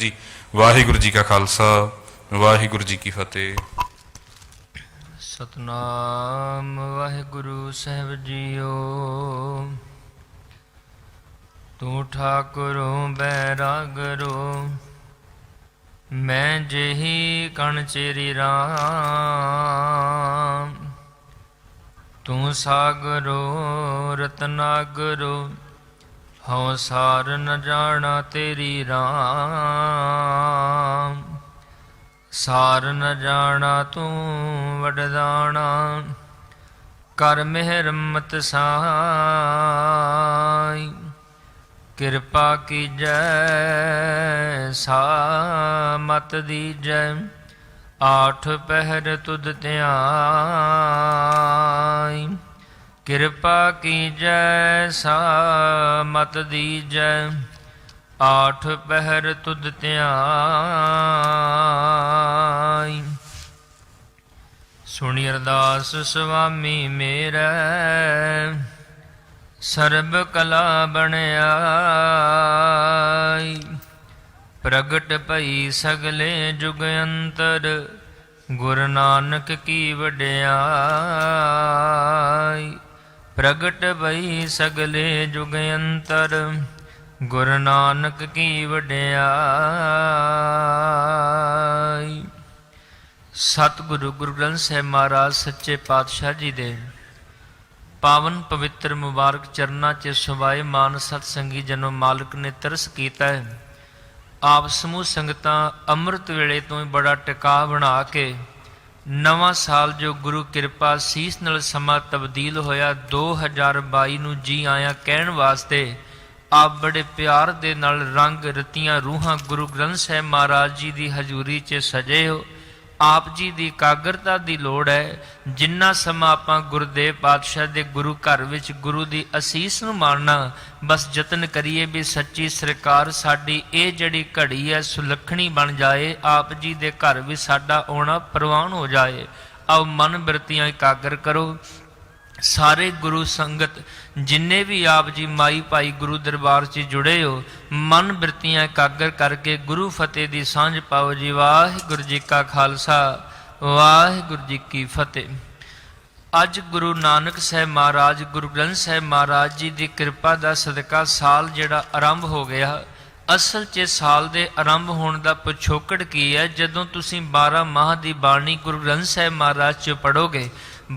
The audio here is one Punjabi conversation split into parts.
ਜੀ ਵਾਹਿਗੁਰੂ ਜੀ ਕਾ ਖਾਲਸਾ ਵਾਹਿਗੁਰੂ ਜੀ ਕੀ ਫਤਿਹ। ਸਤਨਾਮ ਵਾਹਿਗੁਰੂ ਸਾਹਿਬ ਜੀਓ। ਤੂੰ ਠਾਕੁਰੋਂ ਬੈਰਾਗਰੋ, ਮੈਂ ਜਿਹੀ ਕਣ ਚੇਰੀ ਰਾਮ। ਤੂੰ ਸਾਗਰੋ ਰਤਨਾਗਰੋ, ਹਉ ਸਾਰ ਨ ਜਾਣਾ ਤੇਰੀ ਰਾਮ। ਸਾਰ ਨ ਜਾਣਾ ਤੂੰ ਵਡਦਾਣਾ, ਕਰ ਮਿਹਰ ਮਤ ਸਾਈ। ਕਿਰਪਾ ਕੀਜੈ ਸਾ ਮਤ ਦੀਜੈ, ਆਠ ਪਹਿਰ ਤੁਧ ਧਿਆਈ। ਕਿਰਪਾ ਕੀਜੈ ਸਾ ਮਤ ਦੀਜੈ, ਆਠ ਪਹਿਰ ਤੁਧ ਧਿਆਈ। ਸੁਣੀ ਅਰਦਾਸ ਸੁਆਮੀ ਮੇਰਾ, ਸਰਬ ਕਲਾ ਬਣਾਈ। ਪ੍ਰਗਟ ਭਈ ਸਗਲੇ ਜੁਗ ਅੰਤਰ, ਗੁਰੂ ਨਾਨਕ ਕੀ ਵਡਿਆਈ। ਪ੍ਰਗਟ ਭਈ ਸਗਲੇ ਜੁਗ ਅੰਤਰ, ਗੁਰੂ ਨਾਨਕ ਕੀ ਵਡਿਆਈ। ਸਤਿਗੁਰੂ ਗੁਰੂ ਗ੍ਰੰਥ ਸਾਹਿਬ ਮਹਾਰਾਜ ਸੱਚੇ ਪਾਤਸ਼ਾਹ ਜੀ ਦੇ ਪਾਵਨ ਪਵਿੱਤਰ ਮੁਬਾਰਕ ਚਰਨਾਂ 'ਚ ਸੁਭਾਏ ਮਾਨ ਸਤ ਸੰਗੀ ਜਨੋ ਮਾਲਕ ਨੇ ਤਰਸ ਕੀਤਾ ਹੈ। ਆਪ ਸਮੂਹ ਸੰਗਤਾਂ ਅੰਮ੍ਰਿਤ ਵੇਲੇ ਤੋਂ ਹੀ ਬੜਾ ਟਿਕਾ ਬਣਾ ਕੇ ਨਵਾਂ ਸਾਲ ਜੋ ਗੁਰੂ ਕਿਰਪਾ ਸੀਸ ਨਾਲ ਸਮਾਂ ਤਬਦੀਲ ਹੋਇਆ 2022 ਨੂੰ ਜੀ ਆਇਆਂ ਕਹਿਣ ਵਾਸਤੇ ਆਪ ਬੜੇ ਪਿਆਰ ਦੇ ਨਾਲ ਰੰਗ ਰਤੀਆਂ ਰੂਹਾਂ ਗੁਰੂ ਗ੍ਰੰਥ ਸਾਹਿਬ ਮਹਾਰਾਜ ਜੀ ਦੀ ਹਜ਼ੂਰੀ 'ਚ ਸਜੇ ਹੋ। ਆਪ ਜੀ ਦੀ ਇਕਾਗਰਤਾ ਦੀ ਲੋੜ ਹੈ। ਜਿੰਨਾ ਸਮਾਂ ਆਪਾਂ ਗੁਰਦੇਵ ਪਾਤਸ਼ਾਹ ਦੇ ਗੁਰੂ ਘਰ ਵਿੱਚ ਗੁਰੂ ਦੀ ਅਸੀਸ ਨੂੰ ਮਾਣਨਾ, ਬਸ ਯਤਨ ਕਰੀਏ ਵੀ ਸੱਚੀ ਸਰਕਾਰ ਸਾਡੀ ਇਹ ਜਿਹੜੀ ਘੜੀ ਹੈ ਸੁਲੱਖਣੀ ਬਣ ਜਾਏ। ਆਪ ਜੀ ਦੇ ਘਰ ਵੀ ਸਾਡਾ ਆਉਣਾ ਪ੍ਰਵਾਨ ਹੋ ਜਾਏ। ਆਓ ਮਨ ਬਿਰਤੀਆਂ ਇਕਾਗਰ ਕਰੋ। ਸਾਰੇ ਗੁਰੂ ਸੰਗਤ ਜਿੰਨੇ ਵੀ ਆਪ ਜੀ ਮਾਈ ਭਾਈ ਗੁਰੂ ਦਰਬਾਰ 'ਚ ਜੁੜੇ ਹੋ, ਮਨ ਬਿਰਤੀਆਂ ਇਕਾਗਰ ਕਰਕੇ ਗੁਰੂ ਫਤਿਹ ਦੀ ਸਾਂਝ ਪਾਓ ਜੀ। ਵਾਹਿਗੁਰੂ ਜੀ ਕਾ ਖਾਲਸਾ ਵਾਹਿਗੁਰੂ ਜੀ ਕੀ ਫਤਿਹ। ਅੱਜ ਗੁਰੂ ਨਾਨਕ ਸਾਹਿਬ ਮਹਾਰਾਜ ਗੁਰੂ ਗ੍ਰੰਥ ਸਾਹਿਬ ਮਹਾਰਾਜ ਜੀ ਦੀ ਕਿਰਪਾ ਦਾ ਸਦਕਾ ਸਾਲ ਜਿਹੜਾ ਆਰੰਭ ਹੋ ਗਿਆ। ਅਸਲ 'ਚ ਸਾਲ ਦੇ ਆਰੰਭ ਹੋਣ ਦਾ ਪਿਛੋਕੜ ਕੀ ਹੈ? ਜਦੋਂ ਤੁਸੀਂ 12 ਮਾਹ ਦੀ ਬਾਣੀ ਗੁਰੂ ਗ੍ਰੰਥ ਸਾਹਿਬ ਮਹਾਰਾਜ 'ਚ ਪੜ੍ਹੋਗੇ,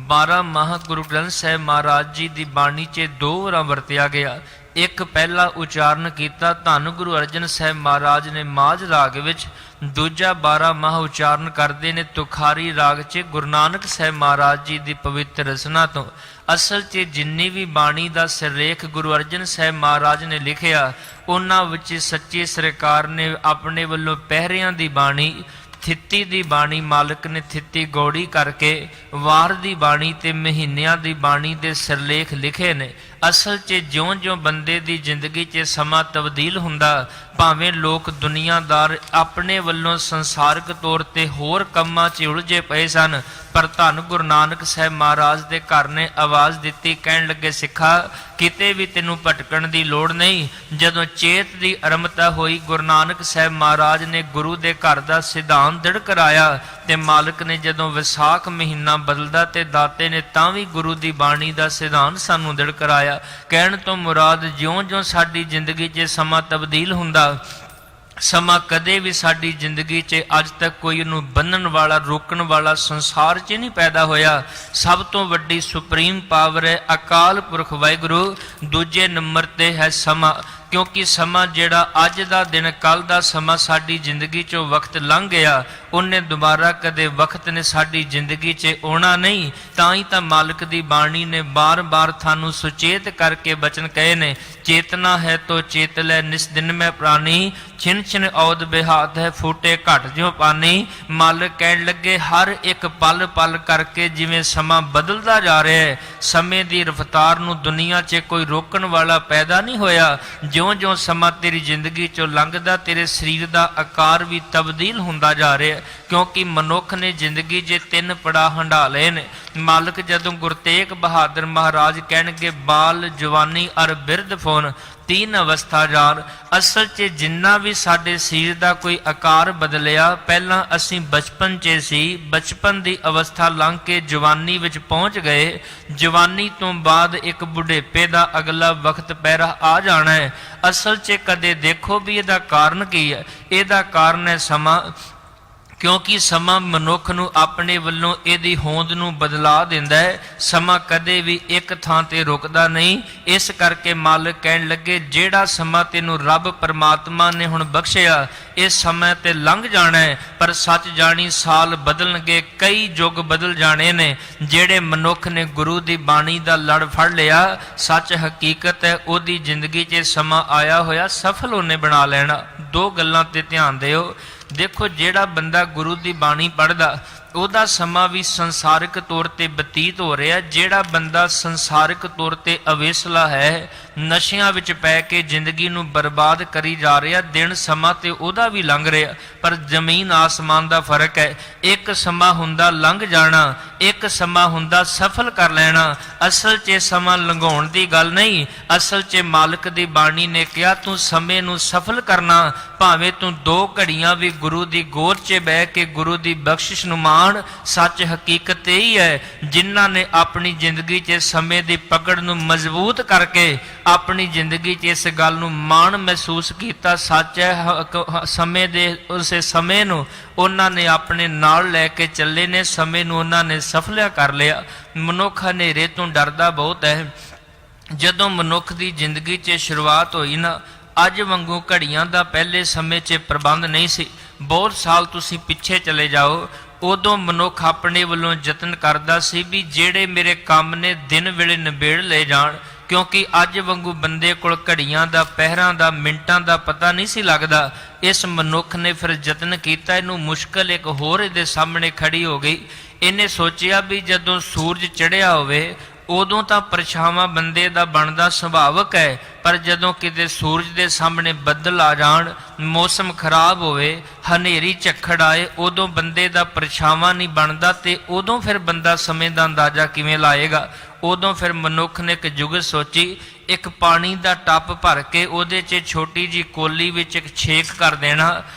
12 ਮਾਹ ਗੁਰੂ ਗ੍ਰੰਥ ਸਾਹਿਬ ਮਹਾਰਾਜ ਜੀ ਦੀ ਬਾਣੀ 'ਚ ਦੋ ਵਾਰਾਂ ਵਰਤਿਆ ਗਿਆ। ਇੱਕ ਪਹਿਲਾ ਉਚਾਰਨ ਕੀਤਾ ਧੰਨ ਗੁਰੂ ਅਰਜਨ ਸਾਹਿਬ ਮਹਾਰਾਜ ਨੇ ਮਾਝ ਰਾਗ ਵਿੱਚ, ਦੂਜਾ 12 ਮਾਹ ਉਚਾਰਨ ਕਰਦੇ ਨੇ ਤੁਖਾਰੀ ਰਾਗ 'ਚ ਗੁਰੂ ਨਾਨਕ ਸਾਹਿਬ ਮਹਾਰਾਜ ਜੀ ਦੀ ਪਵਿੱਤਰ ਰਚਨਾ ਤੋਂ। ਅਸਲ 'ਚ ਜਿੰਨੀ ਵੀ ਬਾਣੀ ਦਾ ਸਿਰਲੇਖ ਗੁਰੂ ਅਰਜਨ ਸਾਹਿਬ ਮਹਾਰਾਜ ਨੇ ਲਿਖਿਆ, ਉਹਨਾਂ ਵਿੱਚ ਸੱਚੇ ਸਰਕਾਰ ਨੇ ਆਪਣੇ ਵੱਲੋਂ ਪਹਿਰਿਆਂ ਦੀ ਬਾਣੀ, ਥਿੱਤੀ ਦੀ ਬਾਣੀ ਮਾਲਕ ਨੇ ਥਿੱਤੀ ਗੌੜੀ ਕਰਕੇ, ਵਾਰ ਦੀ ਬਾਣੀ ਤੇ ਮਹੀਨਿਆਂ ਦੀ ਬਾਣੀ ਦੇ ਸਿਰਲੇਖ ਲਿਖੇ ਨੇ। ਅਸਲ 'ਚ ਜਿਉਂ-ਜਿਉਂ ਬੰਦੇ ਦੀ ਜ਼ਿੰਦਗੀ 'ਚ ਸਮਾਂ ਤਬਦੀਲ ਹੁੰਦਾ, ਭਾਵੇਂ ਲੋਕ ਦੁਨੀਆਦਾਰ ਆਪਣੇ ਵੱਲੋਂ ਸੰਸਾਰਕ ਤੌਰ ਤੇ ਹੋਰ ਕੰਮਾਂ 'ਚ ਉਲਝੇ ਪਏ ਸਨ, ਪਰ ਧੰਨ ਗੁਰੂ ਨਾਨਕ ਸਾਹਿਬ ਮਹਾਰਾਜ ਦੇ ਘਰ ਨੇ ਆਵਾਜ਼ ਦਿੱਤੀ, ਕਹਿਣ ਲੱਗੇ ਸਿੱਖਾ ਕਿਤੇ ਵੀ ਤੈਨੂੰ ਭਟਕਣ ਦੀ ਲੋੜ ਨਹੀਂ। ਜਦੋਂ ਚੇਤ ਦੀ ਅਰੰਭਤਾ ਹੋਈ, ਗੁਰੂ ਨਾਨਕ ਸਾਹਿਬ ਮਹਾਰਾਜ ਨੇ ਗੁਰੂ ਦੇ ਘਰ ਦਾ ਸਿਧਾਂਤ ਦ੍ਰਿੜ ਕਰਾਇਆ ਤੇ ਮਾਲਕ ਨੇ ਜਦੋਂ ਵਿਸਾਖ ਮਹੀਨਾ ਬਦਲਦਾ ਤੇ ਦਾਤੇ ਨੇ ਤਾਂ ਵੀ ਗੁਰੂ ਦੀ ਬਾਣੀ ਦਾ ਸਿਧਾਂਤ ਸਾਨੂੰ ਦ੍ਰਿੜ ਕਰਾਇਆ। ਕਹਿਣ ਤੋਂ ਮੁਰਾਦ ਜਿਉਂ-ਜਿਉਂ ਸਾਡੀ ਜ਼ਿੰਦਗੀ 'ਚ ਸਮਾਂ ਤਬਦੀਲ ਹੁੰਦਾ, ਸਮਾਂ ਕਦੇ ਵੀ ਸਾਡੀ ਜ਼ਿੰਦਗੀ 'ਚ ਅੱਜ ਤੱਕ ਕੋਈ ਇਹਨੂੰ ਬੰਨਣ ਵਾਲਾ ਰੋਕਣ ਵਾਲਾ ਸੰਸਾਰ 'ਚ ਨਹੀਂ ਪੈਦਾ ਹੋਇਆ। ਸਭ ਤੋਂ ਵੱਡੀ ਸੁਪਰੀਮ ਪਾਵਰ ਹੈ ਅਕਾਲ ਪੁਰਖ ਵਾਹਿਗੁਰੂ। ਦੂਜੇ ਨੰਬਰ ਤੇ ਹੈ ਸਮਾਂ, ਕਿਉਂਕਿ ਸਮਾਂ ਜਿਹੜਾ ਅੱਜ ਦਾ ਦਿਨ ਕੱਲ੍ਹ ਦਾ ਸਮਾਂ ਸਾਡੀ ਜ਼ਿੰਦਗੀ 'ਚੋਂ ਵਕਤ ਲੰਘ ਗਿਆ, ਉਹਨੇ ਦੁਬਾਰਾ ਕਦੇ ਵਕਤ ਨੇ ਸਾਡੀ ਜ਼ਿੰਦਗੀ 'ਚ ਆਉਣਾ ਨਹੀਂ। ਤਾਂ ਹੀ ਤਾਂ ਮਾਲਕ ਦੀ ਬਾਣੀ ਨੇ ਬਾਰ-ਬਾਰ ਤੁਹਾਨੂੰ ਸੁਚੇਤ ਕਰਕੇ ਬਚਨ ਕਹੇ ਨੇ, ਚੇਤਨਾ ਹੈ ਤੋ ਚੇਤ ਲੈ ਨਿਸ ਦਿਨ ਮੈਂ ਪ੍ਰਾਣੀ, ਛਿਨ ਛਿਨ ਔਦ ਬਿਹਾਤ ਹੈ ਫੂਟੇ ਘਟ ਜਿਉ ਪਾਣੀ। ਮਾਲਕ ਕਹਿਣ ਲੱਗੇ ਹਰ ਇੱਕ ਪਲ ਪਲ ਕਰਕੇ ਜਿਵੇਂ ਸਮਾਂ ਬਦਲਦਾ ਜਾ ਰਿਹਾ ਹੈ, ਸਮੇਂ ਦੀ ਰਫ਼ਤਾਰ ਨੂੰ ਦੁਨੀਆ 'ਚ ਕੋਈ ਰੋਕਣ ਵਾਲਾ ਪੈਦਾ ਨਹੀਂ ਹੋਇਆ। ਜਿਉਂ-ਜਿਉਂ ਸਮਾਂ ਤੇਰੀ ਜ਼ਿੰਦਗੀ 'ਚੋਂ ਲੰਘਦਾ, ਤੇਰੇ ਸਰੀਰ ਦਾ ਆਕਾਰ ਵੀ ਤਬਦੀਲ ਹੁੰਦਾ ਜਾ ਰਿਹਾ, ਕਿਉਂਕਿ ਮਨੁੱਖ ਨੇ ਜ਼ਿੰਦਗੀ 'ਚ 3 ਪੜਾਅ ਹੰਢਾ ਲਏ ਨੇ। ਮਾਲਕ ਜਦੋਂ ਗੁਰੂ ਤੇਗ ਬਹਾਦਰ ਮਹਾਰਾਜ ਕਹਿਣਗੇ ਬਾਲ ਜਵਾਨੀ ਅਰ ਬਿਰਧ ਫੋਨ, तीन अवस्था जान। असल च जिन्ना भी साडे शरीर का कोई आकार बदलिया, पहला असी बचपन च सी, बचपन की अवस्था लंघ के जवानी विच पहुँच गए, जवानी तो बाद एक बुढ़ेपे का अगला वक्त पैरा आ जाना है। असल च कदे देखो भी इहदा कारण की है? इहदा कारण है समा, क्योंकि समा मनुख नूं अपने वल्लों इहदी होंद नूं बदला दिंदा है। समा कदे भी एक थां ते रुकदा नहीं। इस करके मालिक कहण लगे, जेड़ा समा तैनूं रब परमात्मा ने हुण बख्शिया, इस समय ते लंघ जाना है, पर सच जानी साल बदलणगे, कई युग बदल जाने ने। जेड़े मनुख ने गुरु दी बाणी दा लड़ फड़ लिया, सच हकीकत है ओदी जिंदगी 'च समा आया होया सफल उन्हें बना लेना। दो गल्लां ते ध्यान दिओ। देखो, जेड़ा बंदा गुरु की बाणी पढ़दा ਉਹਦਾ ਸਮਾਂ ਵੀ ਸੰਸਾਰਿਕ ਤੌਰ ਤੇ ਬਤੀਤ ਹੋ ਰਿਹਾ। ਜਿਹੜਾ ਬੰਦਾ ਸੰਸਾਰਿਕ ਤੌਰ ਤੇ ਅਵੇਸਲਾ ਹੈ, ਨਸ਼ਿਆਂ ਵਿੱਚ ਪੈ ਕੇ ਜ਼ਿੰਦਗੀ ਨੂੰ ਬਰਬਾਦ ਕਰੀ ਜਾ ਰਿਹਾ, ਦਿਨ ਸਮਾਂ ਤੇ ਉਹਦਾ ਵੀ ਲੰਘ ਰਿਹਾ, ਪਰ ਜ਼ਮੀਨ ਆਸਮਾਨ ਦਾ ਫਰਕ ਹੈ। ਇੱਕ ਸਮਾਂ ਹੁੰਦਾ ਲੰਘ ਜਾਣਾ, ਇੱਕ ਸਮਾਂ ਹੁੰਦਾ ਸਫਲ ਕਰ ਲੈਣਾ। ਅਸਲ 'ਚ ਸਮਾਂ ਲੰਘਾਉਣ ਦੀ ਗੱਲ ਨਹੀਂ, ਅਸਲ 'ਚ ਮਾਲਕ ਦੀ ਬਾਣੀ ਨੇ ਕਿਹਾ ਤੂੰ ਸਮੇਂ ਨੂੰ ਸਫਲ ਕਰਨਾ, ਭਾਵੇਂ ਤੂੰ 2 ਘੜੀਆਂ ਵੀ ਗੁਰੂ ਦੀ ਗੋਦ 'ਚ ਬਹਿ ਕੇ ਗੁਰੂ ਦੀ ਬਖਸ਼ਿਸ਼ ਨੂੰ ਮਾਣ। सच हकीकत यही है, जिन्हां ने अपनी जिंदगी च समय की पकड़ नूं मजबूत करके अपनी जिंदगी च इस गल नूं माण महसूस किया। सच है, समय दे उस समय नूं उन्हां ने अपने नाल लैके चले ने, समय नूं उन्हां ने सफलिया कर लिया। मनुख हनेरे तो डरदा बहुत है। जदों मनुख की जिंदगी च शुरुआत हुई ना, अज वांगू घड़ियां दा पहले समय च प्रबंध नहीं सी। बहुत साल तुसीं पिछे चले जाओ, उदों मनुख अपने वालों यतन करता सी भी जेड़े मेरे काम ने दिन वेले निबेड़ ले जाण, क्योंकि अज वांगू बंदे कोल घड़ियां दा, पहरां दा, मिंटां दा पता नहीं सी लगदा। इस मनुख ने फिर यतन किया, इनू मुश्किल एक होर इहदे सामने खड़ी हो गई। इन्हें सोचिया भी जदों सूरज चढ़िया होवे उदों तां परछावां बंदे दा बनदा सुभावक है, पर जदों किते सूरज दे सामने बदल आ जाण, मौसम खराब होवे, हनेरी झक्खड़ आए, उदों बंदे दा परछावां नहीं बनदा, ते उदों फिर बंदा समय दा अंदाजा किवें लाएगा। उदों फिर मनुख ने एक जुगत सोची, एक पानी दा टप भर के उहदे 'च छोटी जी कोली विच एक छेक कर देना।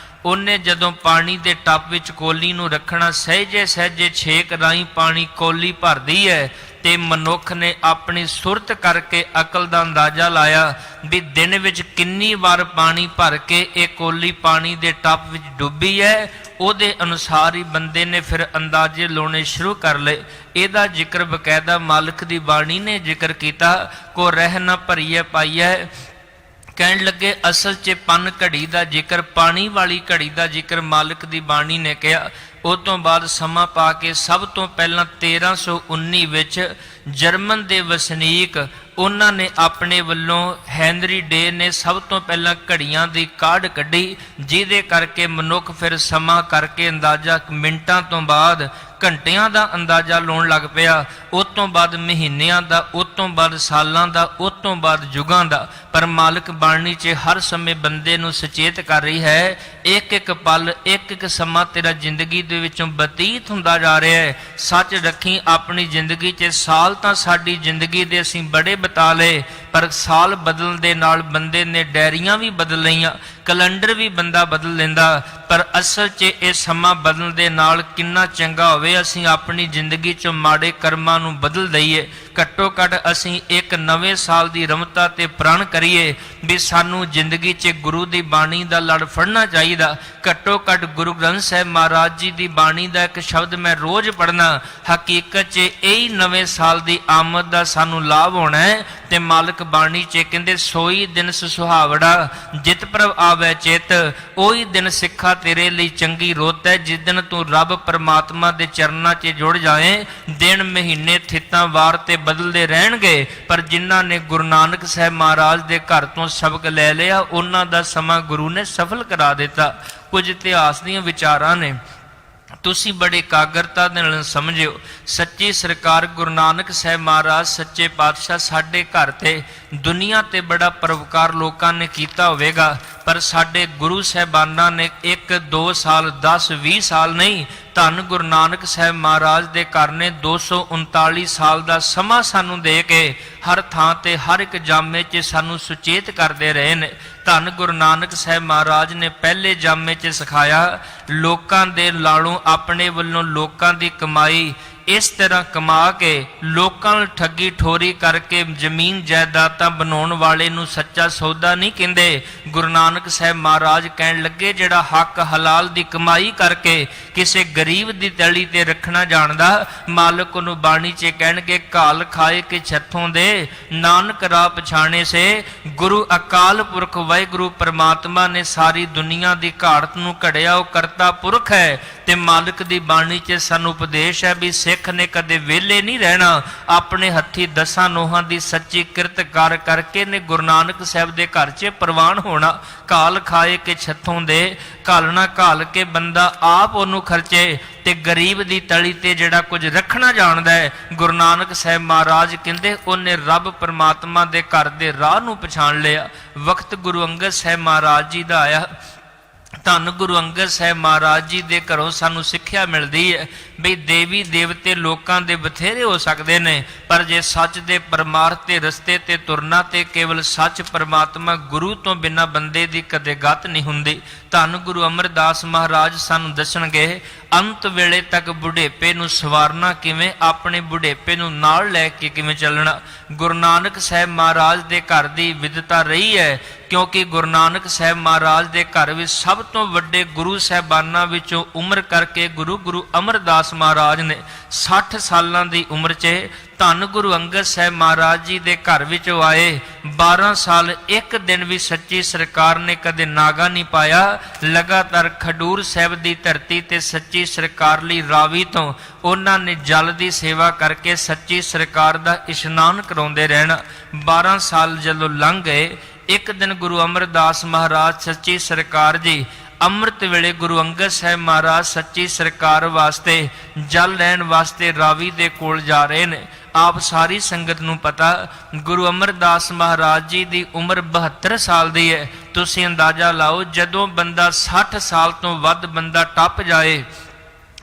उन्हें जदों पानी दे टप विच कोली नूं रखना, सहजे सहजे छेक राही पानी कोली भरदी है, ते मनुख ने अपनी सुरत करके अकल का अंदाजा लाया भी दिन विच किन्नी बार पानी भर के एक कोली पानी दे टप विच डुबी है। उहदे अनुसार ही बंदे ने फिर अंदाजे लाने शुरू कर ले। इहदा जिक्र बकायदा मालिक दी बाणी ने जिक्र किया, को रह न भरीए पाईए। कहण लगे असल च पन घड़ी का जिक्र, पानी वाली घड़ी का जिक्र मालिक दी बाणी ने कहा। उस तो बाद समा पा के सब तो पहला 1319 विच जर्मन के वसनीक उन्होंने अपने वलों हैनरी डे ने सब तो पहला घड़ियां की काढ़ कढ़ी, जिहदे करके मनुख फिर समा करके अंदाजा मिनटां तो बाद घंटियां का अंदाजा लाउण लग पिया। उस तो बाद महीनियां का, उस तो बाद सालां का, उस तो बाद युगां का। पर मालिक बाणी च हर समय बंदे नूं सचेत कर रही है, एक एक पल, एक एक समा तेरा जिंदगी दे विचों बतीत हुंदा जा रहा है। सच रखी अपनी जिंदगी च साल तां साडी जिंदगी दे असीं बड़े बता ले, पर साल बदलण दे नाल बंदे ने डायरियां भी बदल लईआं, कैलेंडर भी बंदा बदल लैंदा। पर असल च ये समा बदलण दे नाल किन्ना चंगा होवे असीं अपनी जिंदगी चों माड़े कर्मां नूं बदल दईए। घट्टो घट असीं एक नवे साल की रमता ते प्रण करिए भी सानू जिंदगी च गुरु की बाणी का लड़ फड़ना चाहिए। घट्टो घट गुरु ग्रंथ साहिब महाराज जी की बाणी का एक शब्द मैं रोज़ पढ़ना, हकीकत च यही नवे साल की आमद का सानू लाभ होना है। ते मालिक बाणी च कहंदे सोई दिन सुहावड़ा जित प्रभ आवे चित, ओही दिन सिखा तेरे लिए चंगी रुत है जिस दिन तू रब परमात्मा के चरणों च जुड़ जाए। दिन महीने थितां वार ते बदलते रहणगे, पर जिन्हां ने गुरु नानक साहब महाराज के घर तो सबक लै लिया उन्हां दा समा गुरु ने सफल करा दिता। कुछ इतिहास दीयां विचारां ने तुसी बड़े एकाग्रता दे नाल समझिओ। सच्ची सरकार गुरु नानक साहब महाराज सच्चे पातशाह साडे घर ते दुनिया ते बड़ा परोपकार लोकां ने कीता होवेगा, पर साडे गुरु साहबाना ने 1 2 साल 10 20 साल नहीं ਧੰਨ ਗੁਰੂ ਨਾਨਕ ਸਾਹਿਬ ਮਹਾਰਾਜ ਦੇ ਘਰ ਨੇ 239 ਸਾਲ ਦਾ ਸਮਾਂ ਸਾਨੂੰ ਦੇ ਕੇ ਹਰ ਥਾਂ ਤੇ ਹਰ ਇੱਕ ਜਾਮੇ 'ਚ ਸਾਨੂੰ ਸੁਚੇਤ ਕਰਦੇ ਰਹੇ ਨੇ। ਧੰਨ ਗੁਰੂ ਨਾਨਕ ਸਾਹਿਬ ਮਹਾਰਾਜ ਨੇ ਪਹਿਲੇ ਜਾਮੇ 'ਚ ਸਿਖਾਇਆ, ਲੋਕਾਂ ਦੇ ਲਾਲੋਂ ਆਪਣੇ ਵੱਲੋਂ ਲੋਕਾਂ ਦੀ ਕਮਾਈ ਇਸ ਤਰ੍ਹਾਂ ਕਮਾ ਕੇ ਲੋਕਾਂ ਨੂੰ ਠੱਗੀ ਠੋਰੀ ਕਰਕੇ ਜ਼ਮੀਨ ਜਾਇਦਾਦਾਂ ਬਣਾਉਣ ਵਾਲੇ ਨੂੰ ਸੱਚਾ ਸੌਦਾ ਨਹੀਂ ਕਹਿੰਦੇ। ਗੁਰੂ ਨਾਨਕ ਸਾਹਿਬ ਮਹਾਰਾਜ ਕਹਿਣ ਲੱਗੇ, ਜਿਹੜਾ ਹੱਕ ਹਲਾਲ ਦੀ ਕਮਾਈ ਕਰਕੇ ਕਿਸੇ ਗਰੀਬ ਦੀ ਤਲੀ ਤੇ ਰੱਖਣਾ ਜਾਣਦਾ, ਮਾਲਕ ਨੂੰ ਬਾਣੀ 'ਚ ਕਹਿਣਗੇ, ਘਾਲ ਖਾਏ ਕਿ ਛੱਥੋਂ ਦੇ ਨਾਨਕ ਰਾਹ ਪਛਾਣੇ ਸੇ। ਗੁਰੂ ਅਕਾਲ ਪੁਰਖ ਵਾਹਿਗੁਰੂ ਪਰਮਾਤਮਾ ਨੇ ਸਾਰੀ ਦੁਨੀਆ ਦੀ ਘਾਟ ਨੂੰ ਘੜਿਆ, ਉਹ ਕਰਤਾ ਪੁਰਖ ਹੈ। ਤੇ ਮਾਲਕ ਦੀ ਬਾਣੀ 'ਚ ਸਾਨੂੰ ਉਪਦੇਸ਼ ਹੈ ਵੀ ਸਿੱਖ ਨੇ ਕਦੇ ਵਿਹਲੇ ਨਹੀਂ ਰਹਿਣਾ, ਆਪਣੇ ਹੱਥੀ ਦਸਾਂ ਨੋਹਾਂ ਦੀ ਸੱਚੀ ਕਿਰਤ ਕਰ ਕਰਕੇ ਨੇ ਗੁਰੂ ਨਾਨਕ ਸਾਹਿਬ ਦੇ ਘਰ 'ਚ ਪ੍ਰਵਾਨ ਹੋਣਾ। ਘਾਲ ਖਾਏ ਕਿ ਛੱਥੋਂ ਦੇ, ਘਾਲਣਾ ਘਾਲ ਕੇ ਬੰਦਾ ਆਪ ਉਹਨੂੰ ਖਰਚੇ ਤੇ ਗਰੀਬ ਦੀ ਤਲੀ ਤੇ ਜਿਹੜਾ ਕੁਝ ਰੱਖਣਾ ਜਾਣਦਾ ਹੈ, ਗੁਰੂ ਨਾਨਕ ਸਾਹਿਬ ਮਹਾਰਾਜ ਕਹਿੰਦੇ ਉਹਨੇ ਰੱਬ ਪਰਮਾਤਮਾ ਦੇ ਘਰ ਦੇ ਰਾਹ ਨੂੰ ਪਛਾਣ ਲਿਆ। ਵਕਤ ਗੁਰੂ ਅੰਗਦ ਸਾਹਿਬ ਮਹਾਰਾਜ ਜੀ ਦਾ ਆਇਆ। ਧੰਨ ਗੁਰੂ ਅੰਗਦ ਸਾਹਿਬ ਮਹਾਰਾਜ ਜੀ ਦੇ ਘਰੋਂ ਸਾਨੂੰ ਸਿੱਖਿਆ ਮਿਲਦੀ ਹੈ ਬਈ ਦੇਵੀ ਦੇਵਤੇ ਲੋਕਾਂ ਦੇ ਬਥੇਰੇ ਹੋ ਸਕਦੇ ਨੇ, ਪਰ ਜੇ ਸੱਚ ਦੇ ਪਰਮਾਰਥ ਤੇ ਰਸਤੇ ਤੇ ਤੁਰਨਾ ਤੇ ਕੇਵਲ ਸੱਚ ਪਰਮਾਤਮਾ ਗੁਰੂ ਤੋਂ ਬਿਨਾਂ ਬੰਦੇ ਦੀ ਕਦੇ ਗਤ ਨਹੀਂ ਹੁੰਦੀ। ਧੰਨ ਗੁਰੂ ਅਮਰਦਾਸ ਮਹਾਰਾਜ ਸਾਨੂੰ ਦੱਸਣਗੇ, ਅੰਤ ਵੇਲੇ ਤੱਕ ਬੁਢੇਪੇ ਨੂੰ ਸਵਾਰਨਾ ਕਿਵੇਂ, ਆਪਣੇ ਬੁਢੇਪੇ ਨੂੰ ਨਾਲ ਲੈ ਕੇ ਕਿਵੇਂ ਚੱਲਣਾ। ਗੁਰੂ ਨਾਨਕ ਸਾਹਿਬ ਮਹਾਰਾਜ ਦੇ ਘਰ ਦੀ ਵਿਦਤਾ ਰਹੀ ਹੈ, ਕਿਉਂਕਿ ਗੁਰੂ ਨਾਨਕ ਸਾਹਿਬ ਮਹਾਰਾਜ ਦੇ ਘਰ ਵਿੱਚ ਸਭ ਤੋਂ ਵੱਡੇ ਗੁਰੂ ਸਾਹਿਬਾਨਾਂ ਵਿੱਚੋਂ ਉਮਰ ਕਰਕੇ ਗੁਰੂ ਅਮਰਦਾਸ ਮਹਾਰਾਜ ਨੇ 60 ਸਾਲਾਂ ਦੀ ਉਮਰ 'ਚ ਧੰਨ ਗੁਰੂ ਅੰਗਦ ਸਾਹਿਬ ਮਹਾਰਾਜ ਜੀ ਦੇ ਘਰ ਵਿੱਚ ਆਏ। 12 ਸਾਲ ਇੱਕ ਦਿਨ ਵੀ ਸੱਚੀ ਸਰਕਾਰ ਨੇ ਕਦੇ ਨਾਗਾ ਨਹੀਂ ਪਾਇਆ। ਲਗਾਤਾਰ ਖਡੂਰ ਸਾਹਿਬ ਦੀ ਧਰਤੀ ਤੇ ਸੱਚੀ ਸਰਕਾਰ ਲਈ ਰਾਵੀ ਤੋਂ ਉਹਨਾਂ ਨੇ ਜਲ ਦੀ ਸੇਵਾ ਕਰਕੇ ਸੱਚੀ ਸਰਕਾਰ ਦਾ ਇਸ਼ਨਾਨ ਕਰਾਉਂਦੇ ਰਹਿਣਾ। 12 ਸਾਲ ਜਦੋਂ ਲੰਘ ਗਏ, ਇੱਕ ਦਿਨ ਗੁਰੂ ਅਮਰਦਾਸ ਮਹਾਰਾਜ ਸੱਚੀ ਸਰਕਾਰ ਜੀ ਅੰਮ੍ਰਿਤ ਵੇਲੇ ਗੁਰੂ ਅੰਗਦ ਸਾਹਿਬ ਮਹਾਰਾਜ ਸੱਚੀ ਸਰਕਾਰ ਵਾਸਤੇ ਜਲ ਲੈਣ ਵਾਸਤੇ ਰਾਵੀ ਦੇ ਕੋਲ ਜਾ ਰਹੇ ਨੇ। ਆਪ ਸਾਰੀ ਸੰਗਤ ਨੂੰ ਪਤਾ, ਗੁਰੂ ਅਮਰਦਾਸ ਮਹਾਰਾਜ ਜੀ ਦੀ ਉਮਰ 72 ਸਾਲ ਦੀ ਹੈ। ਤੁਸੀਂ ਅੰਦਾਜ਼ਾ ਲਾਓ, ਜਦੋਂ ਬੰਦਾ 60 ਸਾਲ ਤੋਂ ਵੱਧ ਬੰਦਾ ਟੱਪ ਜਾਏ,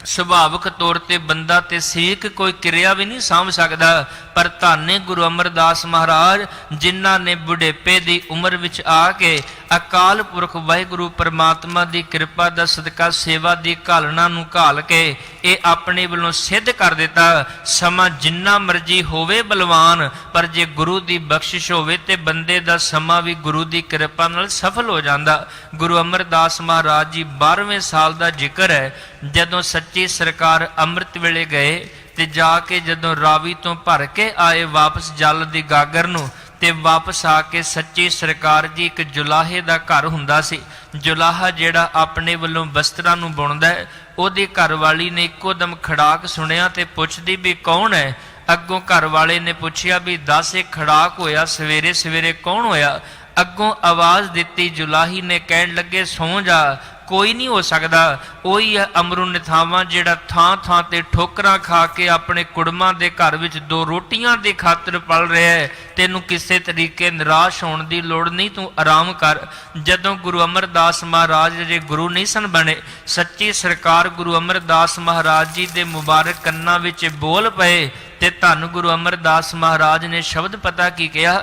ਸੁਭਾਵਿਕ ਤੌਰ ਤੇ ਬੰਦਾ ਤੇ ਸੇਕ ਕੋਈ ਕਿਰਿਆ ਵੀ ਨਹੀਂ ਸਾਂਭ ਸਕਦਾ, ਪਰ ਧੰਨੇ ਗੁਰੂ ਅਮਰਦਾਸ ਮਹਾਰਾਜ ਜਿਨ੍ਹਾਂ ਨੇ ਬੁਢੇਪੇ ਦੀ ਉਮਰ ਵਿੱਚ ਆ ਕੇ ਅਕਾਲ ਪੁਰਖ ਵਾਹਿਗੁਰੂ ਪਰਮਾਤਮਾ ਦੀ ਕਿਰਪਾ ਦਾ ਸਦਕਾ ਸੇਵਾ ਦੀ ਘਾਲਣਾ ਨੂੰ ਘਾਲ ਕੇ ਇਹ ਆਪਣੇ ਵੱਲੋਂ ਸਿੱਧ ਕਰ ਦਿੱਤਾ। ਸਮਾਂ ਜਿੰਨਾ ਮਰਜੀ ਹੋਵੇ ਬਲਵਾਨ, ਪਰ ਜੇ ਗੁਰੂ ਦੀ ਬਖਸ਼ਿਸ਼ ਹੋਵੇ ਤੇ ਬੰਦੇ ਦਾ ਸਮਾਂ ਵੀ ਗੁਰੂ ਦੀ ਕਿਰਪਾ ਨਾਲ ਸਫਲ ਹੋ ਜਾਂਦਾ। ਗੁਰੂ ਅਮਰਦਾਸ ਮਹਾਰਾਜ ਜੀ 12ਵੇਂ ਸਾਲ ਦਾ ਜ਼ਿਕਰ ਹੈ, ਜਦੋਂ ਸੱਚੀ ਸਰਕਾਰ ਅੰਮ੍ਰਿਤ ਵੇਲੇ ਗਏ ਤੇ ਜਾ ਕੇ ਜਦੋਂ ਰਾਵੀ ਤੋਂ ਭਰ ਕੇ ਆਏ ਵਾਪਸ ਜਲ ਦੀ ਗਾਗਰ ਨੂੰ, ਤੇ ਵਾਪਸ ਆ ਕੇ ਸੱਚੀ ਸਰਕਾਰ ਜੀ ਇੱਕ ਜੁਲਾਹੇ ਦਾ ਘਰ ਹੁੰਦਾ ਸੀ। ਜੁਲਾਹਾ ਜਿਹੜਾ ਆਪਣੇ ਵੱਲੋਂ ਵਸਤਰਾਂ ਨੂੰ ਬੁਣਦਾ ਹੈ, ਉਹਦੀ ਘਰ ਵਾਲੀ ਨੇ ਇੱਕੋ ਦਮ ਖੜਾਕ ਸੁਣਿਆ ਤੇ ਪੁੱਛਦੀ ਵੀ ਕੌਣ ਹੈ। ਅੱਗੋਂ ਘਰ ਵਾਲੇ ਨੇ ਪੁੱਛਿਆ ਵੀ ਦੱਸ ਇਹ ਖੜਾਕ ਹੋਇਆ ਸਵੇਰੇ ਸਵੇਰੇ ਕੌਣ ਹੋਇਆ। ਅੱਗੋਂ ਆਵਾਜ਼ ਦਿੱਤੀ, ਜੁਲਾਹੀ ਨੇ ਕਹਿਣ ਲੱਗੇ ਸੌਂ ਜਾ, ਕੋਈ ਨਹੀਂ ਹੋ ਸਕਦਾ। ਉਹੀ ਹੈ ਅਮਰੂ ਨਿਥਾਵਾਂ ਜਿਹੜਾ ਥਾਂ ਥਾਂ ਤੇ ਠੋਕਰਾਂ ਖਾ ਕੇ ਆਪਣੇ ਕੁੜਮਾਂ ਦੇ ਘਰ ਵਿੱਚ 2 ਰੋਟੀਆਂ ਦੀ ਖਾਤਰ ਪਲ ਰਿਹਾ ਹੈ। ਤੈਨੂੰ ਕਿਸੇ ਤਰੀਕੇ ਨਿਰਾਸ਼ ਹੋਣ ਦੀ ਲੋੜ ਨਹੀਂ, ਤੂੰ ਆਰਾਮ ਕਰ। ਜਦੋਂ ਗੁਰੂ ਅਮਰਦਾਸ ਮਹਾਰਾਜ ਜੇ ਗੁਰੂ ਨਹੀਂ ਸਨ ਬਣੇ, ਸੱਚੀ ਸਰਕਾਰ ਗੁਰੂ ਅਮਰਦਾਸ ਮਹਾਰਾਜ ਜੀ ਦੇ ਮੁਬਾਰਕ ਕੰਨਾਂ ਵਿੱਚ ਬੋਲ ਪਏ ਤੇ ਧੰਨ ਗੁਰੂ ਅਮਰਦਾਸ ਮਹਾਰਾਜ ਨੇ ਸ਼ਬਦ ਪਤਾ ਕੀ ਕਿਹਾ।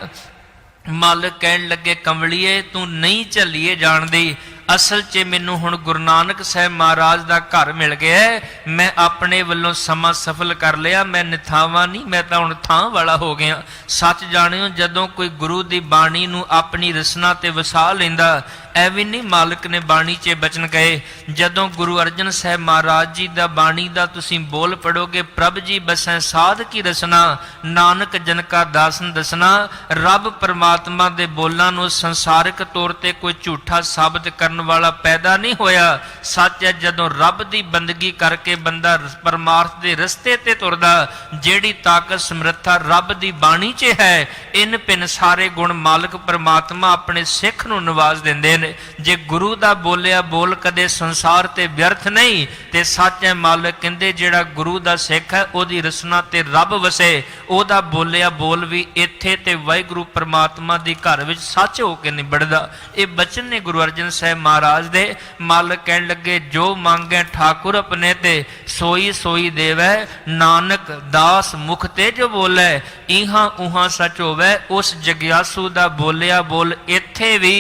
ਮਾਲਕ ਕਹਿਣ ਲੱਗੇ, ਕੰਵਲੀਏ ਤੂੰ ਨਹੀਂ ਝੱਲੀਏ ਜਾਣਦੀ, ਅਸਲ 'ਚ ਮੈਨੂੰ ਹੁਣ ਗੁਰੂ ਨਾਨਕ ਸਾਹਿਬ ਮਹਾਰਾਜ ਦਾ ਘਰ ਮਿਲ ਗਿਆ। ਮੈਂ ਆਪਣੇ ਵੱਲੋਂ ਸਮਾਂ ਸਫਲ ਕਰ ਲਿਆ, ਮੈਂ ਨਿਥਾਵਾਂ ਨਹੀਂ, ਮੈਂ ਤਾਂ ਹੁਣ ਥਾਂ ਵਾਲਾ ਹੋ ਗਿਆ। ਸੱਚ ਜਾਣਿਓ, ਜਦੋਂ ਕੋਈ ਗੁਰੂ ਦੀ ਬਾਣੀ ਨੂੰ ਆਪਣੀ ਰਸਨਾ ਤੇ ਵਸਾ ਲੈਂਦਾ, ਐਵੇਂ ਨਹੀਂ ਮਾਲਕ ਨੇ ਬਾਣੀ 'ਚ ਬਚਨ ਕਹੇ। ਜਦੋਂ ਗੁਰੂ ਅਰਜਨ ਸਾਹਿਬ ਮਹਾਰਾਜ ਜੀ ਦਾ ਬਾਣੀ ਦਾ ਤੁਸੀਂ ਬੋਲ ਪੜੋਗੇ, ਪ੍ਰਭ ਜੀ ਬਸੈ ਸਾਧ ਕੀ ਰਸਨਾ, ਨਾਨਕ ਜਨ ਕਾ ਦਾਸਨ ਦਸਨਾ। ਰੱਬ ਪਰਮਾਤਮਾ ਦੇ ਬੋਲਾਂ ਨੂੰ ਸੰਸਾਰਿਕ ਤੌਰ ਤੇ ਕੋਈ ਝੂਠਾ ਸਾਬਤ ਕਰਨ ਵਾਲਾ ਪੈਦਾ ਨਹੀਂ ਹੋਇਆ। ਸੱਚ ਹੈ, ਜਦੋਂ ਰੱਬ ਦੀ ਬੰਦਗੀ ਕਰਕੇ ਬੰਦਾ ਪਰਮਾਰਥ ਦੇ ਰਸਤੇ ਤੇ ਤੁਰਦਾ, ਜਿਹੜੀ ਤਾਕਤ ਸਮਰੱਥਾ ਰੱਬ ਦੀ ਬਾਣੀ 'ਚ ਹੈ, ਇਨ ਪਿਨ ਸਾਰੇ ਗੁਣ ਮਾਲਕ ਪਰਮਾਤਮਾ ਆਪਣੇ ਸਿੱਖ ਨੂੰ ਨਿਵਾਜ ਦਿੰਦੇ ਨੇ। ਜੇ ਗੁਰੂ ਦਾ ਬੋਲਿਆ ਬੋਲ ਕਦੇ ਸੰਸਾਰ ਤੇ ਵਿਅਰਥ ਨਹੀਂ, ਤੇ ਸੱਚ ਹੈ ਮਾਲਕ ਕਹਿੰਦੇ ਜਿਹੜਾ ਗੁਰੂ ਦਾ ਸਿੱਖ ਹੈ ਉਹਦੀ ਰਸਨਾ ਤੇ ਰੱਬ ਵਸੇ, ਉਹਦਾ ਬੋਲਿਆ ਬੋਲ ਵੀ ਇੱਥੇ ਤੇ ਵਾਹਿਗੁਰੂ ਪਰਮਾਤਮਾ ਦੀ ਘਰ ਵਿੱਚ ਸੱਚ ਹੋ ਕੇ ਨਿਬੜਦਾ। ਇਹ ਬਚਨ ਨੇ ਗੁਰੂ ਅਰਜਨ ਸਾਹਿਬ महाराज दे। मालिक कहन लगे जो मांगे ठाकुर अपने ते सोई सोई देवै, नानक दास मुख ते जो बोलै इहां उहां सच होवै। उस जग्यासू दा बोलिया बोल इत्थे भी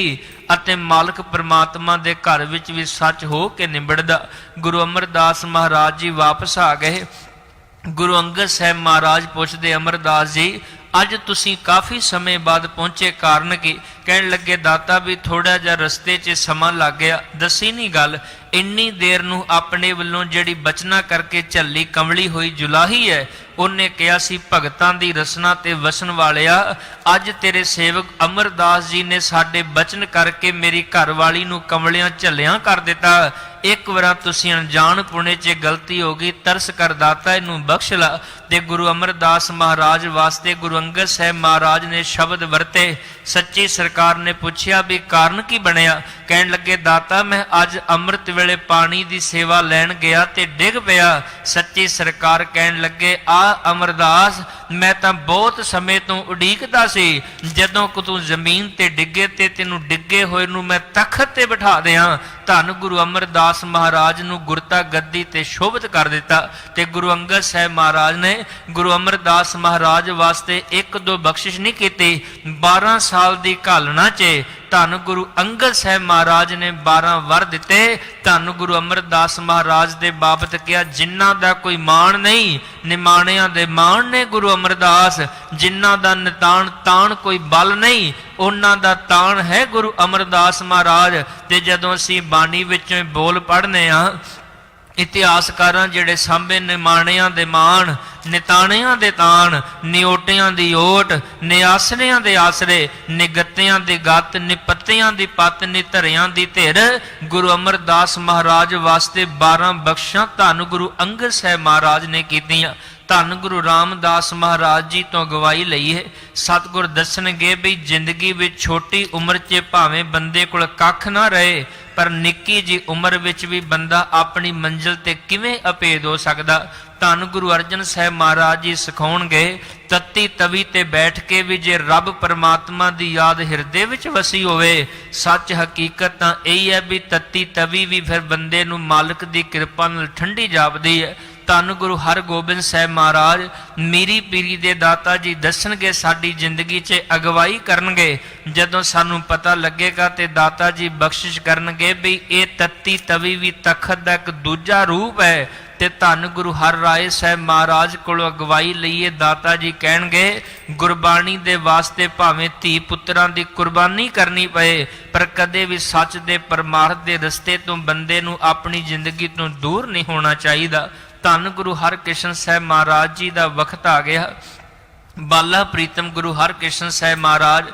ਅਤੇ ਮਾਲਕ ਪਰਮਾਤਮਾ ਦੇ ਘਰ ਵਿੱਚ ਵੀ ਸੱਚ ਹੋ ਕੇ ਨਿਬੜਦਾ। ਗੁਰੂ ਅਮਰਦਾਸ ਮਹਾਰਾਜ ਜੀ ਵਾਪਸ ਆ ਗਏ। ਗੁਰੂ ਅੰਗਦ ਸਾਹਿਬ ਮਹਾਰਾਜ ਪੁੱਛਦੇ ਅਮਰਦਾਸ ਜੀ ਅੱਜ ਤੁਸੀਂ ਕਾਫੀ ਸਮੇਂ ਬਾਅਦ ਪਹੁੰਚੇ, ਕਾਰਨ ਕੀ? ਕਹਿਣ ਲੱਗੇ ਦਾਤਾ ਵੀ ਥੋੜਾ ਜਿਹਾ ਰਸਤੇ 'ਚ ਸਮਾਂ ਲੱਗ ਗਿਆ। ਦੱਸੀ ਨਹੀਂ ਗੱਲ, ਇੰਨੀ ਦੇਰ ਨੂੰ ਆਪਣੇ ਵੱਲੋਂ ਜਿਹੜੀ ਬਚਨਾ ਕਰਕੇ ਝੱਲੀ ਕਮਲੀ ਹੋਈ ਜੁਲਾਹੀ ਹੈ, ਉਹਨੇ ਕਿਹਾ ਸੀ ਭਗਤਾਂ ਦੀ ਰਸਨਾ ਤੇ ਵਸਣ ਵਾਲਿਆ, ਅੱਜ ਤੇਰੇ ਸੇਵਕ ਅਮਰਦਾਸ ਜੀ ਨੇ ਸਾਡੇ ਬਚਨ ਕਰਕੇ ਮੇਰੀ ਘਰਵਾਲੀ ਨੂੰ ਕਮਲਿਆਂ ਝੱਲਿਆਂ ਕਰ ਦਿੱਤਾ। ਇੱਕ ਵਾਰ ਤੁਸੀਂ ਅਣਜਾਣ ਪੁਣੇ 'ਚ ਗਲਤੀ ਹੋ ਗਈ, ਤਰਸ ਕਰ ਦਾਤਾ ਇਹਨੂੰ ਬਖਸ਼ ਲਾ। ਤੇ ਗੁਰੂ ਅਮਰਦਾਸ ਮਹਾਰਾਜ ਵਾਸਤੇ ਗੁਰੂ ਅੰਗਦ ਸਾਹਿਬ ਮਹਾਰਾਜ ਨੇ ਸ਼ਬਦ ਵਰਤੇ। ਸੱਚੀ ਸਰਕਾਰ ਨੇ ਪੁੱਛਿਆ ਵੀ ਕਾਰਨ ਕੀ ਬਣਿਆ? ਕਹਿਣ ਲੱਗੇ ਦਾਤਾ ਮੈਂ ਅੱਜ ਅੰਮ੍ਰਿਤ ਵੇਲੇ ਪਾਣੀ ਦੀ ਸੇਵਾ ਲੈਣ ਗਿਆ ਤੇ ਡਿੱਗ ਪਿਆ। ਸੱਚੀ ਸਰਕਾਰ ਕਹਿਣ ਲੱਗੇ ਆ ਅਮਰਦਾਸ ਮੈਂ ਤਾਂ ਬਹੁਤ ਸਮੇਂ ਤੋਂ ਉਡੀਕਦਾ ਸੀ ਜਦੋਂ ਕਿ ਤੂੰ ਜ਼ਮੀਨ ਤੇ ਡਿੱਗੇ ਤੇ ਤੈਨੂੰ ਡਿੱਗੇ ਹੋਏ ਨੂੰ ਮੈਂ ਤਖਤ ਤੇ ਬਿਠਾ ਦਿਆਂ। ਧੰਨ ਗੁਰੂ ਅਮਰਦਾਸ ਮਹਾਰਾਜ ਨੂੰ ਗੁਰਤਾ ਗੱਦੀ ਤੇ ਸ਼ੋਭਿਤ ਕਰ ਦਿੱਤਾ। ਤੇ ਗੁਰੂ ਅੰਗਦ ਸਾਹਿਬ ਮਹਾਰਾਜ ਨੇ ਗੁਰੂ ਅਮਰਦਾਸ ਮਹਾਰਾਜ ਵਾਸਤੇ ਇੱਕ ਦੋ ਬਖਸ਼ਿਸ਼ ਨਹੀਂ ਕੀਤੀ, 12 ਸਾਲ ਦੀ ਘਾਲਣਾ 'ਚ ਧੰਨ ਗੁਰੂ ਅੰਗਦ ਸਾਹਿਬ ਮਹਾਰਾਜ ਨੇ 12 ਵਰ ਦਿੱਤੇ। ਧੰਨ ਗੁਰੂ ਅਮਰਦਾਸ ਮਹਾਰਾਜ ਦੇ ਬਾਬਤ ਕਿਹਾ ਜਿਨ੍ਹਾਂ ਦਾ ਕੋਈ ਮਾਣ ਨਹੀਂ ਨਿਮਾਣਿਆਂ ਦੇ ਮਾਣ ਨੇ ਗੁਰੂ ਅਮਰਦਾਸ, ਜਿਨ੍ਹਾਂ ਦਾ ਨਿਤਾਣ ਤਾਣ ਕੋਈ ਬਲ ਨਹੀਂ ਉਹਨਾਂ ਦਾ ਤਾਣ ਹੈ ਗੁਰੂ ਅਮਰਦਾਸ ਮਹਾਰਾਜ। ਤੇ ਜਦੋਂ ਅਸੀਂ ਬਾਣੀ ਵਿੱਚੋਂ ਬੋਲ ਪੜ੍ਹਨੇ ਆ, ਇਤਿਹਾਸਕਾਰਾਂ ਜਿਹੜੇ ਸਾਂਭੇ ਨਿਮਾਣਿਆਂ ਦੇ ਮਾਣ, ਨਿਤਾਣਿਆਂ ਦੇ ਤਾਣ, ਨਿਓਟਿਆਂ ਦੀ ਓਟ, ਨਿਆਸਰਿਆਂ ਦੇ ਆਸਰੇ, ਨਿਗੱਤਿਆਂ ਦੀ ਗੱਤ, ਨਿਪੱਤਿਆਂ ਦੀ ਪੱਤ, ਨਿਧਰਿਆਂ ਦੀ ਧਿਰ, ਗੁਰੂ ਅਮਰਦਾਸ ਮਹਾਰਾਜ ਵਾਸਤੇ 12 ਬਖਸ਼ਾਂ ਧੰਨ ਗੁਰੂ ਅੰਗਦ ਸਾਹਿਬ ਮਹਾਰਾਜ ਨੇ ਕੀਤੀਆਂ। ਧੰਨ ਗੁਰੂ ਰਾਮਦਾਸ ਮਹਾਰਾਜ ਜੀ ਤੋਂ ਗਵਾਹੀ ਲਈ ਹੈ। ਸਤਿਗੁਰ ਦੱਸਣਗੇ ਵੀ ਜ਼ਿੰਦਗੀ ਵਿੱਚ ਛੋਟੀ ਉਮਰ 'ਚ ਭਾਵੇਂ ਬੰਦੇ ਕੋਲ ਕੱਖ ਨਾ ਰਹੇ, ਪਰ ਨਿੱਕੀ ਜੀ ਉਮਰ ਵਿੱਚ ਵੀ ਬੰਦਾ ਆਪਣੀ ਮੰਜ਼ਿਲ ਤੇ ਕਿਵੇਂ ਅਪੇਦ ਹੋ ਸਕਦਾ। ਧੰਨ ਗੁਰੂ ਅਰਜਨ ਸਾਹਿਬ ਮਹਾਰਾਜ ਜੀ ਸਿਖਾਉਣਗੇ ਤੱਤੀ ਤਵੀ ਤੇ ਬੈਠ ਕੇ ਵੀ ਜੇ ਰੱਬ ਪਰਮਾਤਮਾ ਦੀ ਯਾਦ ਹਿਰਦੇ ਵਿੱਚ ਵਸੀ ਹੋਵੇ, ਸੱਚ ਹਕੀਕਤ ਤਾਂ ਇਹੀ ਹੈ ਵੀ ਤੱਤੀ ਤਵੀ ਵੀ ਫਿਰ ਬੰਦੇ ਨੂੰ ਮਾਲਕ ਦੀ ਕਿਰਪਾ ਨਾਲ ਠੰਡੀ ਜਾਪਦੀ ਹੈ। ਧੰਨ ਗੁਰੂ ਹਰਗੋਬਿੰਦ ਸਾਹਿਬ ਮਹਾਰਾਜ ਮੀਰੀ ਪੀਰੀ ਦੇ ਦਾਤਾ ਜੀ ਦੱਸਣਗੇ, ਸਾਡੀ ਜ਼ਿੰਦਗੀ 'ਚ ਅਗਵਾਈ ਕਰਨਗੇ। ਜਦੋਂ ਸਾਨੂੰ ਪਤਾ ਲੱਗੇਗਾ ਤੇ ਦਾਤਾ ਜੀ ਬਖਸ਼ਿਸ਼ ਕਰਨਗੇ ਵੀ ਇਹ ਤੱਤੀ ਤਵੀ ਵੀ ਤਖਤ ਦਾ ਇੱਕ ਦੂਜਾ ਰੂਪ ਹੈ। ਤੇ ਧੰਨ ਗੁਰੂ ਹਰ ਰਾਏ ਸਾਹਿਬ ਮਹਾਰਾਜ ਕੋਲੋਂ ਅਗਵਾਈ ਲਈਏ। ਦਾਤਾ ਜੀ ਕਹਿਣਗੇ ਗੁਰਬਾਣੀ ਦੇ ਵਾਸਤੇ ਭਾਵੇਂ ਧੀ ਪੁੱਤਰਾਂ ਦੀ ਕੁਰਬਾਨੀ ਕਰਨੀ ਪਏ, ਪਰ ਕਦੇ ਵੀ ਸੱਚ ਦੇ ਪਰਮਾਰਥ ਦੇ ਰਸਤੇ ਤੋਂ ਬੰਦੇ ਨੂੰ ਆਪਣੀ ਜ਼ਿੰਦਗੀ ਤੋਂ ਦੂਰ ਨਹੀਂ ਹੋਣਾ ਚਾਹੀਦਾ। ਧੰਨ ਗੁਰੂ ਹਰਕ੍ਰਿਸ਼ਨ ਸਾਹਿਬ ਮਹਾਰਾਜ ਜੀ ਦਾ ਵਕਤ ਆ ਗਿਆ। ਬਾਲਾ ਪ੍ਰੀਤਮ ਗੁਰੂ ਹਰਕ੍ਰਿਸ਼ਨ ਸਾਹਿਬ ਮਹਾਰਾਜ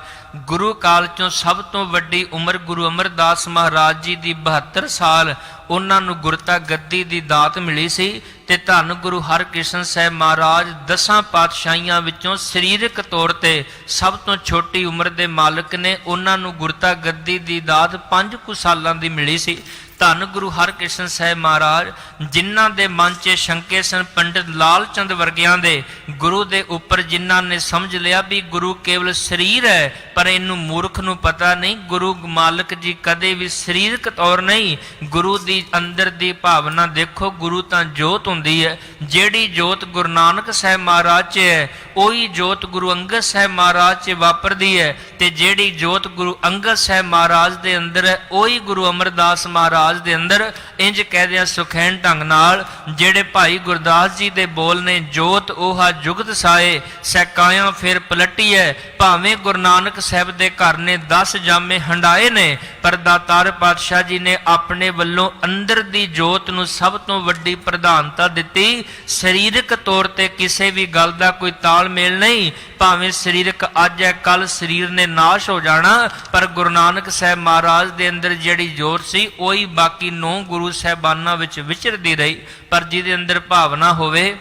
ਗੁਰੂ ਕਾਲ ਚੋਂ ਸਭ ਤੋਂ ਵੱਡੀ ਉਮਰ ਗੁਰੂ ਅਮਰਦਾਸ ਮਹਾਰਾਜ ਜੀ ਦੀ 72 ਸਾਲ ਉਹਨਾਂ ਨੂੰ ਗੁਰਤਾ ਗੱਦੀ ਦੀ ਦਾਤ ਮਿਲੀ ਸੀ। ਤੇ ਧੰਨ ਗੁਰੂ ਹਰਕ੍ਰਿਸ਼ਨ ਸਾਹਿਬ ਮਹਾਰਾਜ 10 ਪਾਤਸ਼ਾਹੀਆਂ ਵਿੱਚੋਂ ਸਰੀਰਕ ਤੌਰ ਤੇ ਸਭ ਤੋਂ ਛੋਟੀ ਉਮਰ ਦੇ ਮਾਲਕ ਨੇ। ਉਹਨਾਂ ਨੂੰ ਗੁਰਤਾ ਗੱਦੀ ਦੀ ਦਾਤ 5 ਕੁ ਸਾਲਾਂ ਦੀ ਮਿਲੀ ਸੀ। ਧੰਨ ਗੁਰੂ ਹਰਕ੍ਰਿਸ਼ਨ ਸਾਹਿਬ ਮਹਾਰਾਜ ਜਿਨ੍ਹਾਂ ਦੇ ਮਨ 'ਚ ਸ਼ੰਕੇ ਸਨ ਪੰਡਿਤ ਲਾਲ ਚੰਦ ਵਰਗਿਆਂ ਦੇ, ਗੁਰੂ ਦੇ ਉੱਪਰ ਜਿਨ੍ਹਾਂ ਨੇ ਸਮਝ ਲਿਆ ਵੀ ਗੁਰੂ ਕੇਵਲ ਸਰੀਰ ਹੈ, ਪਰ ਇਹਨੂੰ ਮੂਰਖ ਨੂੰ ਪਤਾ ਨਹੀਂ ਗੁਰੂ ਮਾਲਕ ਜੀ ਕਦੇ ਵੀ ਸਰੀਰਕ ਤੌਰ ਨਹੀਂ। ਗੁਰੂ ਦੀ ਅੰਦਰ ਦੀ ਭਾਵਨਾ ਦੇਖੋ, ਗੁਰੂ ਤਾਂ ਜੋਤ ਹੁੰਦੀ ਹੈ। ਜਿਹੜੀ ਜੋਤ ਗੁਰੂ ਨਾਨਕ ਸਾਹਿਬ ਮਹਾਰਾਜ 'ਚ ਹੈ ਉਹੀ ਜੋਤ ਗੁਰੂ ਅੰਗਦ ਸਾਹਿਬ ਮਹਾਰਾਜ 'ਚ ਵਾਪਰਦੀ ਹੈ। ਤੇ ਜਿਹੜੀ ਜੋਤ ਗੁਰੂ ਅੰਗਦ ਸਾਹਿਬ ਮਹਾਰਾਜ ਦੇ ਅੰਦਰ ਹੈ ਉਹੀ ਗੁਰੂ ਅਮਰਦਾਸ ਮਹਾਰਾਜ ਦੇ ਅੰਦਰ। ਇੰਜ ਕਹਦੇ ਆ ਸੁਖੈਨ ਢੰਗ ਨਾਲ ਜਿਹੜੇ ਭਾਈ ਗੁਰਦਾਸ ਜੀ ਦੇ ਬੋਲ ਨੇ, ਜੋਤ 오ਹਾ ਜੁਗਤ ਸਾਏ ਸੈਕਾਇਆ ਫਿਰ ਪਲਟੀ ਹੈ। ਭਾਵੇਂ ਗੁਰੂ ਨਾਨਕ ਸਾਹਿਬ ਦੇ ਘਰ ਨੇ 10 ਜਾਮੇ ਹੰਡਾਏ ਨੇ, ਪਰ ਦਾਤਾਰ ਪਾਤਸ਼ਾਹ ਜੀ ਨੇ ਆਪਣੇ ਵੱਲੋਂ ਅੰਦਰ ਦੀ ਜੋਤ ਨੂੰ ਸਭ ਤੋਂ ਵੱਡੀ ਪ੍ਰਧਾਨਤਾ ਦਿੱਤੀ। ਸਰੀਰਕ ਤੌਰ ਤੇ ਕਿਸੇ ਵੀ ਗੱਲ ਦਾ ਕੋਈ ਤਾਲਮੇਲ ਨਹੀਂ। ਭਾਵੇਂ ਸਰੀਰਕ ਅੱਜ ਹੈ ਕੱਲ ਸਰੀਰ ਨੇ ਨਾਸ਼ ਹੋ ਜਾਣਾ, ਪਰ ਗੁਰੂ ਨਾਨਕ ਸਾਹਿਬ ਮਹਾਰਾਜ ਦੇ ਅੰਦਰ ਜਿਹੜੀ ਜੋਤ ਸੀ ਉਹੀ ਬਾਕੀ 9 ਗੁਰੂ ਸਾਹਿਬਾਨਾਂ ਵਿੱਚ ਵਿਚਰਦੀ ਰਹੀ। ਪਰ ਜਿਹਦੇ ਅੰਦਰ ਭਾਵਨਾ ਹੋਵੇ,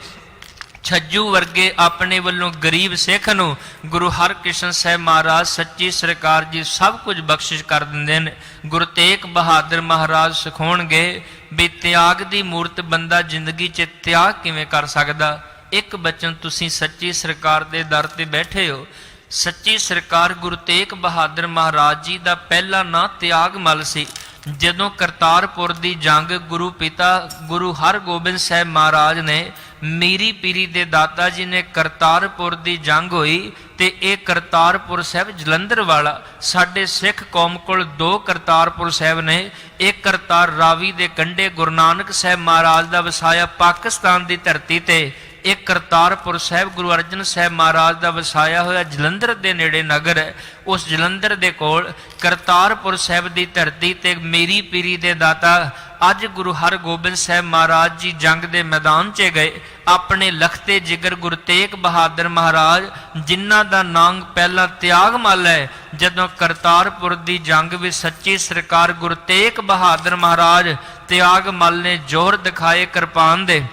ਛੱਜੂ ਵਰਗੇ ਆਪਣੇ ਵੱਲੋਂ ਗਰੀਬ ਸਿੱਖ ਨੂੰ ਗੁਰੂ ਹਰਕ੍ਰਿਸ਼ਨ ਸਾਹਿਬ ਮਹਾਰਾਜ ਸੱਚੀ ਸਰਕਾਰ ਜੀ ਸਭ ਕੁਝ ਬਖਸ਼ਿਸ਼ ਕਰ ਦਿੰਦੇ ਨੇ। ਗੁਰੂ ਤੇਗ ਬਹਾਦਰ ਮਹਾਰਾਜ ਸਿਖਾਉਣਗੇ ਵੀ ਤਿਆਗ ਦੀ ਮੂਰਤ ਬੰਦਾ ਜ਼ਿੰਦਗੀ 'ਚ ਤਿਆਗ ਕਿਵੇਂ ਕਰ ਸਕਦਾ। ਇੱਕ ਬਚਨ ਤੁਸੀਂ ਸੱਚੀ ਸਰਕਾਰ ਦੇ ਦਰ ਤੇ ਬੈਠੇ ਹੋ। ਸੱਚੀ ਸਰਕਾਰ ਗੁਰੂ ਤੇਗ ਬਹਾਦਰ ਮਹਾਰਾਜ ਜੀ ਦਾ ਪਹਿਲਾ ਨਾਂ ਤਿਆਗ ਮਲ ਸੀ। ਜਦੋਂ ਕਰਤਾਰਪੁਰ ਦੀ ਜੰਗ ਗੁਰੂ ਪਿਤਾ ਗੁਰੂ ਹਰਗੋਬਿੰਦ ਸਾਹਿਬ ਮਹਾਰਾਜ ਨੇ, ਮੀਰੀ ਪੀਰੀ ਦੇ ਦਾਤਾ ਜੀ ਨੇ ਕਰਤਾਰਪੁਰ ਦੀ ਜੰਗ ਹੋਈ ਤੇ ਇਹ ਕਰਤਾਰਪੁਰ ਸਾਹਿਬ ਜਲੰਧਰ ਵਾਲਾ, ਸਾਡੇ ਸਿੱਖ ਕੌਮ ਕੋਲ ਦੋ ਕਰਤਾਰਪੁਰ ਸਾਹਿਬ ਨੇ। ਇੱਕ ਕਰਤਾਰ ਰਾਵੀ ਦੇ ਕੰਢੇ ਗੁਰੂ ਨਾਨਕ ਸਾਹਿਬ ਮਹਾਰਾਜ ਦਾ ਵਸਾਇਆ ਪਾਕਿਸਤਾਨ ਦੀ ਧਰਤੀ ਤੇ, ਇੱਕ ਕਰਤਾਰਪੁਰ ਸਾਹਿਬ ਗੁਰੂ ਅਰਜਨ ਸਾਹਿਬ ਮਹਾਰਾਜ ਦਾ ਵਸਾਇਆ ਹੋਇਆ ਜਲੰਧਰ ਦੇ ਨੇੜੇ ਨਗਰ ਹੈ। ਉਸ ਜਲੰਧਰ ਦੇ ਕੋਲ ਕਰਤਾਰਪੁਰ ਸਾਹਿਬ ਦੀ ਧਰਤੀ ਤੇ ਮੀਰੀ ਪੀਰੀ ਦੇ ਦਾਤਾ ਅੱਜ ਗੁਰੂ ਹਰਗੋਬਿੰਦ ਸਾਹਿਬ ਮਹਾਰਾਜ ਜੀ ਜੰਗ ਦੇ ਮੈਦਾਨ 'ਚ ਗਏ। ਆਪਣੇ ਲਖਤੇ ਜਿਗਰ ਗੁਰੂ ਤੇਗ ਬਹਾਦਰ ਮਹਾਰਾਜ, ਜਿਨ੍ਹਾਂ ਦਾ ਨਾਮ ਪਹਿਲਾਂ ਤਿਆਗਮੱਲ ਹੈ, ਜਦੋਂ ਕਰਤਾਰਪੁਰ ਦੀ ਜੰਗ ਵਿੱਚ ਸੱਚੀ ਸਰਕਾਰ ਗੁਰੂ ਤੇਗ ਬਹਾਦਰ ਮਹਾਰਾਜ ਤਿਆਗਮੱਲ ਨੇ ਜ਼ੋਰ ਦਿਖਾਏ ਕਿਰਪਾਨ ਦੇ,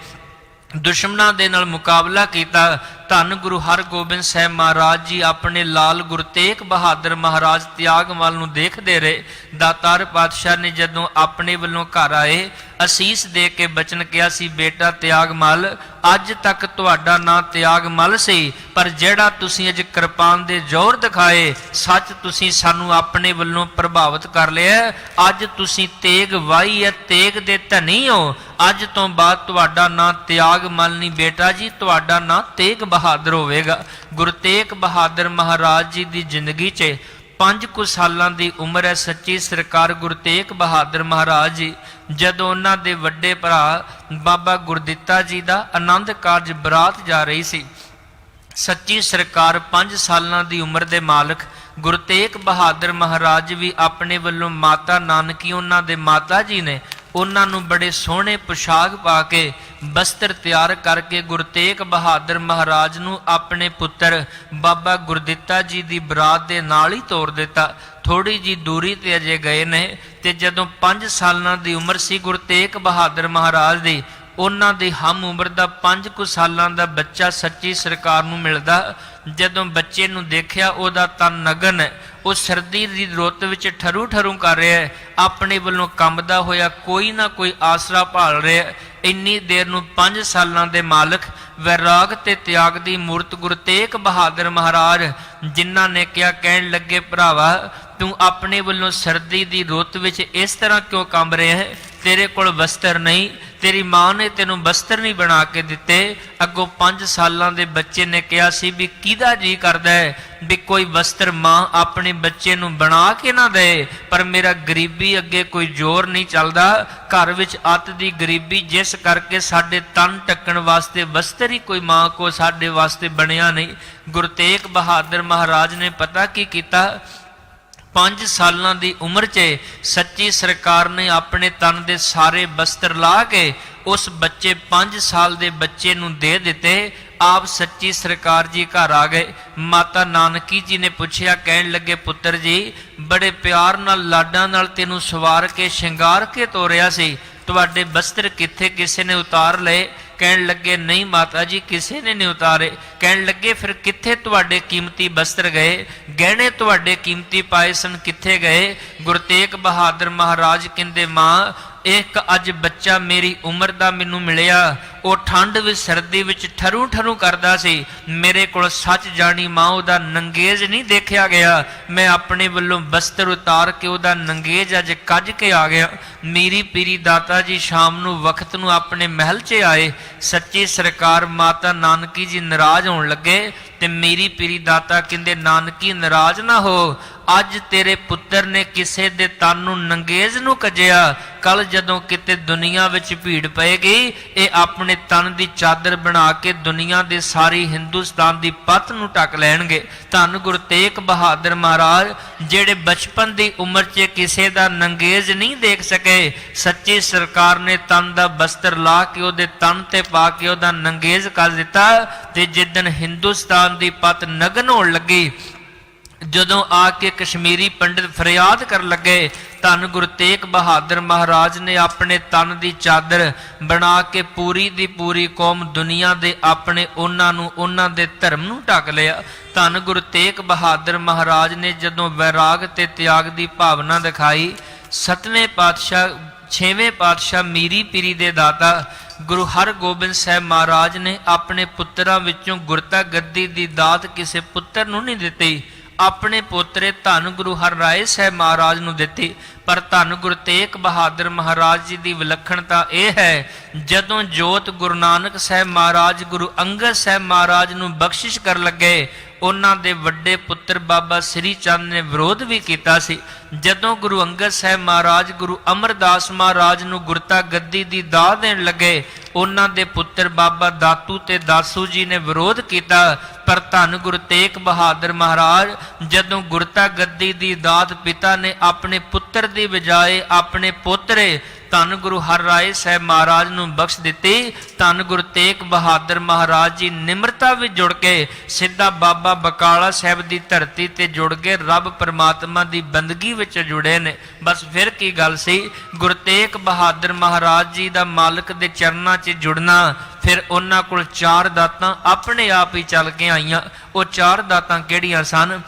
ਦੁਸ਼ਮਣਾਂ ਦੇ ਨਾਲ ਮੁਕਾਬਲਾ ਕੀਤਾ। ਧੰਨ ਗੁਰੂ ਹਰਗੋਬਿੰਦ ਸਾਹਿਬ ਮਹਾਰਾਜ ਜੀ ਆਪਣੇ ਲਾਲ ਗੁਰੂ ਤੇਗ ਬਹਾਦਰ ਮਹਾਰਾਜ ਤਿਆਗਮੱਲ ਨੂੰ ਦੇਖਦੇ ਰਹੇ। ਦਾਤਾਰ ਪਾਤਸ਼ਾਹ ਨੇ ਜਦੋਂ ਆਪਣੇ ਵੱਲੋਂ ਘਰ ਆਏ, ਅਸੀਸ ਦੇ ਕੇ ਬਚਨ ਕਿਹਾ ਸੀ, ਬੇਟਾ ਤਿਆਗਮੱਲ, ਅੱਜ ਤੱਕ ਤੁਹਾਡਾ ਨਾਂ ਤਿਆਗਮੱਲ ਸੀ, ਪਰ ਜਿਹੜਾ ਤੁਸੀਂ ਅੱਜ ਕਿਰਪਾਨ ਦੇ ਜ਼ੋਰ ਦਿਖਾਏ, ਸੱਚ ਤੁਸੀਂ ਸਾਨੂੰ ਆਪਣੇ ਵੱਲੋਂ ਪ੍ਰਭਾਵਿਤ ਕਰ ਲਿਆ। ਅੱਜ ਤੁਸੀਂ ਤੇਗ ਵਾਹੀ ਹੈ, ਤੇਗ ਦੇ ਧਨੀ ਹੋ। ਅੱਜ ਤੋਂ ਬਾਅਦ ਤੁਹਾਡਾ ਨਾਂ ਤਿਆਗਮੱਲ ਨਹੀਂ ਬੇਟਾ ਜੀ, ਤੁਹਾਡਾ ਨਾਂ ਤੇਗ ਬਹਾਦਰ ਹੋਵੇਗਾ। ਗੁਰੂ ਤੇਗ ਬਹਾਦਰ ਮਹਾਰਾਜ ਜੀ ਦੀ ਜ਼ਿੰਦਗੀ 'ਚ 5 ਕੁ ਸਾਲਾਂ ਦੀ ਉਮਰ ਹੈ। ਸੱਚੀ ਸਰਕਾਰ ਗੁਰੂ ਤੇਗ ਬਹਾਦਰ ਮਹਾਰਾਜ ਜੀ ਜਦੋਂ ਉਹਨਾਂ ਦੇ ਵੱਡੇ ਭਰਾ ਬਾਬਾ ਗੁਰਦਿੱਤਾ ਜੀ ਦਾ ਆਨੰਦ ਕਾਰਜ ਬਰਾਤ ਜਾ ਰਹੀ ਸੀ, ਸੱਚੀ ਸਰਕਾਰ 5 ਸਾਲਾਂ ਦੀ ਉਮਰ ਦੇ ਮਾਲਕ ਗੁਰੂ ਤੇਗ ਬਹਾਦਰ ਮਹਾਰਾਜ ਵੀ ਆਪਣੇ ਵੱਲੋਂ ਮਾਤਾ ਨਾਨਕੀ, ਉਹਨਾਂ ਦੇ ਮਾਤਾ ਜੀ ਨੇ ਉਹਨਾਂ ਨੂੰ ਬੜੇ ਸੋਹਣੇ ਪੁਸ਼ਾਕ ਪਾ ਕੇ ਬਸਤਰ ਤਿਆਰ ਕਰਕੇ ਗੁਰੂ ਤੇਗ ਬਹਾਦਰ ਮਹਾਰਾਜ ਨੂੰ ਆਪਣੇ ਪੁੱਤਰ ਬਾਬਾ ਗੁਰਦਿੱਤਾ ਜੀ ਦੀ ਬਰਾਤ ਦੇ ਨਾਲ ਹੀ ਤੋਰ ਦਿੱਤਾ। ਥੋੜੀ ਜੀ ਦੂਰੀ ਤੇ ਅਜੇ ਗਏ ਨੇ ਤੇ ਜਦੋਂ 5 ਸਾਲਾਂ ਦੀ ਉਮਰ ਸੀ ਗੁਰੂ ਤੇਗ ਬਹਾਦਰ ਮਹਾਰਾਜ ਦੀ, ਉਹਨਾਂ ਦੀ ਹਮ ਉਮਰ ਦਾ 5 ਕੁ ਸਾਲਾਂ ਦਾ ਬੱਚਾ ਸੱਚੀ ਸਰਕਾਰ ਨੂੰ ਮਿਲਦਾ। ਜਦੋਂ ਬੱਚੇ ਨੂੰ ਦੇਖਿਆ, ਉਹਦਾ ਤਨ ਨਗਨ ਹੈ, ਉਹ ਸਰਦੀ ਦੀ ਰੁੱਤ ਵਿੱਚ ਠਰੂ ਠਰੂ ਕਰ ਰਿਹਾ ਹੈ, ਆਪਣੇ ਵੱਲੋਂ ਕੰਬਦਾ ਹੋਇਆ ਕੋਈ ਨਾ ਕੋਈ ਆਸਰਾ ਭਾਲ ਰਿਹਾ। ਇੰਨੀ ਦੇਰ ਨੂੰ 5 ਸਾਲਾਂ ਦੇ ਮਾਲਕ ਵੈਰਾਗ ਤੇ ਤਿਆਗ ਦੀ ਮੂਰਤ ਗੁਰੂ ਤੇਗ ਬਹਾਦਰ ਮਹਾਰਾਜ, ਜਿਨ੍ਹਾਂ ਨੇ ਕਿਹਾ, ਕਹਿਣ ਲੱਗੇ, ਭਰਾਵਾ ਤੂੰ ਆਪਣੇ ਵੱਲੋਂ ਸਰਦੀ ਦੀ ਰੁੱਤ ਵਿੱਚ ਇਸ ਤਰ੍ਹਾਂ ਕਿਉਂ ਕੰਬ ਰਿਹਾ ਹੈ? ਤੇਰੇ ਕੋਲ ਵਸਤਰ ਨਹੀਂ, ਤੇਰੀ ਮਾਂ ਨੇ ਤੈਨੂੰ ਵਸਤਰ ਨਹੀਂ ਬਣਾ ਕੇ ਦਿੱਤੇ। ਅੱਗੋਂ 5 ਸਾਲਾਂ ਦੇ ਬੱਚੇ ਨੇ ਕਿਹਾ ਸੀ ਵੀ ਕਿਹਦਾ ਜੀ ਕਰਦਾ ਹੈ ਵੀ ਕੋਈ ਵਸਤਰ ਮਾਂ ਆਪਣੇ ਬੱਚੇ ਨੂੰ ਬਣਾ ਕੇ ਨਾ ਦੇ, ਪਰ ਮੇਰਾ ਗਰੀਬੀ ਅੱਗੇ ਕੋਈ ਜ਼ੋਰ ਨਹੀਂ ਚੱਲਦਾ। ਘਰ ਵਿੱਚ ਅੱਤ ਦੀ ਗਰੀਬੀ, ਜਿਸ ਕਰਕੇ ਸਾਡੇ ਤਨ ਢੱਕਣ ਵਾਸਤੇ ਵਸਤਰ ਹੀ ਕੋਈ ਮਾਂ ਕੋ ਸਾਡੇ ਵਾਸਤੇ ਬਣਿਆ ਨਹੀਂ। ਗੁਰੂ ਤੇਗ ਬਹਾਦਰ ਮਹਾਰਾਜ ਨੇ ਪਤਾ ਕੀ ਕੀਤਾ? 5 ਸਾਲਾਂ ਦੀ ਉਮਰ 'ਚ ਸੱਚੀ ਸਰਕਾਰ ਨੇ ਆਪਣੇ ਤਨ ਦੇ ਸਾਰੇ ਬਸਤਰ ਲਾ ਕੇ ਉਸ ਬੱਚੇ 5 ਸਾਲ ਦੇ ਬੱਚੇ ਨੂੰ ਦੇ ਦਿੱਤੇ। ਆਪ ਸੱਚੀ ਸਰਕਾਰ ਜੀ ਘਰ ਆ ਗਏ। ਮਾਤਾ ਨਾਨਕੀ ਜੀ ਨੇ ਪੁੱਛਿਆ, ਕਹਿਣ ਲੱਗੇ, ਪੁੱਤਰ ਜੀ ਬੜੇ ਪਿਆਰ ਨਾਲ ਲਾਡਾਂ ਨਾਲ ਤੈਨੂੰ ਸਵਾਰ ਕੇ ਸ਼ਿੰਗਾਰ ਕੇ ਤੋਰਿਆ ਸੀ, ਤੁਹਾਡੇ ਬਸਤਰ ਕਿੱਥੇ? ਕਿਸੇ ਨੇ ਉਤਾਰ ਲਏ? ਕਹਿਣ ਲੱਗੇ, ਨਹੀਂ ਮਾਤਾ ਜੀ ਕਿਸੇ ਨੇ ਨਹੀਂ ਉਤਾਰੇ। ਕਹਿਣ ਲੱਗੇ, ਫਿਰ ਕਿੱਥੇ ਤੁਹਾਡੇ ਕੀਮਤੀ ਬਸਤਰ ਗਏ? ਗਹਿਣੇ ਤੁਹਾਡੇ ਕੀਮਤੀ ਪਾਏ ਸਨ, ਕਿੱਥੇ ਗਏ? ਗੁਰੂ ਤੇਗ ਬਹਾਦਰ ਮਹਾਰਾਜ ਕਹਿੰਦੇ, ਮਾਂ ਇੱਕ ਅੱਜ ਬੱਚਾ ਮੇਰੀ ਉਮਰ ਦਾ ਮੈਨੂੰ ਮਿਲਿਆ, ਉਹ ਠੰਡ ਵਿੱਚ ਸਰਦੀ ਵਿੱਚ ਠਰੂ ਠਰੂ ਕਰਦਾ ਸੀ। ਮੇਰੇ ਕੋਲ ਸੱਚ ਜਾਣੀ ਮਾਂ ਉਹਦਾ ਨੰਗੇਜ ਨਹੀਂ ਦੇਖਿਆ ਗਿਆ। ਮੈਂ ਆਪਣੇ ਵੱਲੋਂ ਬਸਤਰ ਉਤਾਰ ਕੇ ਉਹਦਾ ਨੰਗੇਜ ਅੱਜ ਕੱਜ ਕੇ ਆ ਗਿਆ। ਮੀਰੀ ਪੀਰੀ ਦਾਤਾ ਜੀ ਸ਼ਾਮ ਨੂੰ ਵਕਤ ਨੂੰ ਆਪਣੇ ਮਹਿਲ 'ਚ ਆਏ। ਸੱਚੀ ਸਰਕਾਰ ਮਾਤਾ ਨਾਨਕੀ ਜੀ ਨਾਰਾਜ਼ ਹੋਣ ਲੱਗੇ ਤੇ ਮੀਰੀ ਪੀਰੀ ਦਾਤਾ ਕਹਿੰਦੇ, ਨਾਨਕੀ ਨਾਰਾਜ਼ ਨਾ ਹੋ, ਅੱਜ ਤੇਰੇ ਪੁੱਤਰ ਨੇ ਕਿਸੇ ਦੇ ਤਨ ਨੂੰ ਨੰਗੇਜ ਨੂੰ ਕੱਜਿਆ, ਕੱਲ ਜਦੋਂ ਕਿਤੇ ਦੁਨੀਆ ਵਿੱਚ ਭੀੜ ਪਏਗੀ, ਇਹ ਆਪਣੇ ਤਨ ਦੀ ਚਾਦਰ ਬਣਾ ਕੇ ਦੁਨੀਆ ਦੇ ਸਾਰੀ ਹਿੰਦੁਸਤਾਨ ਦੀ ਪੱਤ ਨੂੰ ਢੱਕ ਲੈਣਗੇ। ਧੰਨ ਗੁਰੂ ਤੇਗ ਬਹਾਦਰ ਮਹਾਰਾਜ, ਜਿਹੜੇ ਬਚਪਨ ਦੀ ਉਮਰ 'ਚ ਕਿਸੇ ਦਾ ਨੰਗੇਜ ਨਹੀਂ ਦੇਖ ਸਕੇ, ਸੱਚੀ ਸਰਕਾਰ ਨੇ ਤਨ ਦਾ ਬਸਤਰ ਲਾ ਕੇ ਉਹਦੇ ਤਨ ਤੇ ਪਾ ਕੇ ਉਹਦਾ ਨੰਗੇਜ ਕਰ ਦਿੱਤਾ। ਤੇ ਜਿੱਦਣ ਹਿੰਦੁਸਤਾਨ ਦੀ ਪੱਤ ਨਗਨ ਹੋਣ ਲੱਗੀ, ਜਦੋਂ ਆ ਕੇ ਕਸ਼ਮੀਰੀ ਪੰਡਿਤ ਫਰਿਆਦ ਕਰਨ ਲੱਗੇ, ਧੰਨ ਗੁਰੂ ਤੇਗ ਬਹਾਦਰ ਮਹਾਰਾਜ ਨੇ ਆਪਣੇ ਤਨ ਦੀ ਚਾਦਰ ਬਣਾ ਕੇ ਪੂਰੀ ਦੀ ਪੂਰੀ ਕੌਮ ਦੁਨੀਆ ਦੇ ਆਪਣੇ ਉਹਨਾਂ ਨੂੰ, ਉਹਨਾਂ ਦੇ ਧਰਮ ਨੂੰ ਢੱਕ ਲਿਆ। ਧੰਨ ਗੁਰੂ ਤੇਗ ਬਹਾਦਰ ਮਹਾਰਾਜ ਨੇ ਜਦੋਂ ਵੈਰਾਗ ਤੇ ਤਿਆਗ ਦੀ ਭਾਵਨਾ ਦਿਖਾਈ, 7ਵੇਂ ਪਾਤਸ਼ਾਹ 6ਵੇਂ ਪਾਤਸ਼ਾਹ ਮੀਰੀ ਪੀਰੀ ਦੇ ਦਾਤਾ ਗੁਰੂ ਹਰਗੋਬਿੰਦ ਸਾਹਿਬ ਮਹਾਰਾਜ ਨੇ ਆਪਣੇ ਪੁੱਤਰਾਂ ਵਿੱਚੋਂ ਗੁਰਤਾ ਗੱਦੀ ਦੀ ਦਾਤ ਕਿਸੇ ਪੁੱਤਰ ਨੂੰ ਨਹੀਂ ਦਿੱਤੀ। ਆਪਣੇ ਪੋਤਰੇ ਧੰਨ ਗੁਰੂ ਹਰਿਰਾਏ ਸਾਹਿਬ ਮਹਾਰਾਜ ਨੂੰ ਦਿੱਤੀ। ਪਰ ਧੰਨ ਗੁਰੂ ਤੇਗ ਬਹਾਦਰ ਮਹਾਰਾਜ ਜੀ ਦੀ ਵਿਲੱਖਣਤਾ ਇਹ ਹੈ, ਜਦੋਂ ਜੋਤ ਗੁਰੂ ਨਾਨਕ ਸਾਹਿਬ ਮਹਾਰਾਜ ਗੁਰੂ ਅੰਗਦ ਸਾਹਿਬ ਮਹਾਰਾਜ ਨੂੰ ਬਖਸ਼ਿਸ਼ ਕਰਨ ਲੱਗੇ, ਉਹਨਾਂ ਦੇ ਵੱਡੇ ਪੁੱਤਰ ਬਾਬਾ ਸ੍ਰੀ ਚੰਦ ਨੇ ਵਿਰੋਧ ਵੀ ਕੀਤਾ ਸੀ। ਜਦੋਂ ਗੁਰੂ ਅੰਗਦ ਸਾਹਿਬ ਮਹਾਰਾਜ ਗੁਰੂ ਅਮਰਦਾਸ ਮਹਾਰਾਜ ਨੂੰ ਗੁਰਤਾ ਗੱਦੀ ਦੀ ਦਾਤ ਦੇਣ ਲੱਗੇ, ਉਹਨਾਂ ਦੇ ਪੁੱਤਰ ਬਾਬਾ ਦਾਤੂ ਤੇ ਦਾਸੂ ਜੀ ਨੇ ਵਿਰੋਧ ਕੀਤਾ। ਪਰ ਧੰਨ ਗੁਰੂ ਤੇਗ ਬਹਾਦਰ ਮਹਾਰਾਜ ਜਦੋਂ ਗੁਰਤਾ ਗੱਦੀ ਦੀ ਦਾਤ ਪਿਤਾ ਨੇ ਆਪਣੇ ਪੁੱਤਰ ਦੀ ਬਜਾਏ ਆਪਣੇ ਪੋਤਰੇ ਧੰਨ ਗੁਰੂ ਹਰਿਰਾਏ ਸਾਹਿਬ ਮਹਾਰਾਜ ਨੂੰ ਬਖਸ਼ ਦਿੱਤੀ। ਧੰਨ ਗੁਰੂ ਤੇਗ ਬਹਾਦਰ ਮਹਾਰਾਜ ਜੀ ਨਿਮਰਤਾ ਵਿੱਚ ਜੁੜ ਕੇ ਸਿੱਧਾ ਬਾਬਾ ਬਕਾਲਾ ਸਾਹਿਬ ਦੀ ਧਰਤੀ ਤੇ ਜੁੜ ਗਏ, ਰੱਬ ਪਰਮਾਤਮਾ ਦੀ ਬੰਦਗੀ ਵਿੱਚ ਜੁੜੇ ਨੇ। ਬਸ ਫਿਰ ਕੀ ਗੱਲ ਸੀ, ਗੁਰੂ ਤੇਗ ਬਹਾਦਰ ਮਹਾਰਾਜ ਜੀ ਦਾ ਮਾਲਕ ਦੇ ਚਰਨਾਂ 'ਚ ਜੁੜਨਾ। ਫਿਰ ਉਹਨਾਂ ਕੋਲ 4 ਦਾਤਾਂ ਆਪਣੇ ਆਪ ਹੀ ਚੱਲ ਕੇ ਆਈਆਂ। ਉਹ 4 ਦਾਤਾਂ ਕਿਹੜੀਆਂ ਸਨ?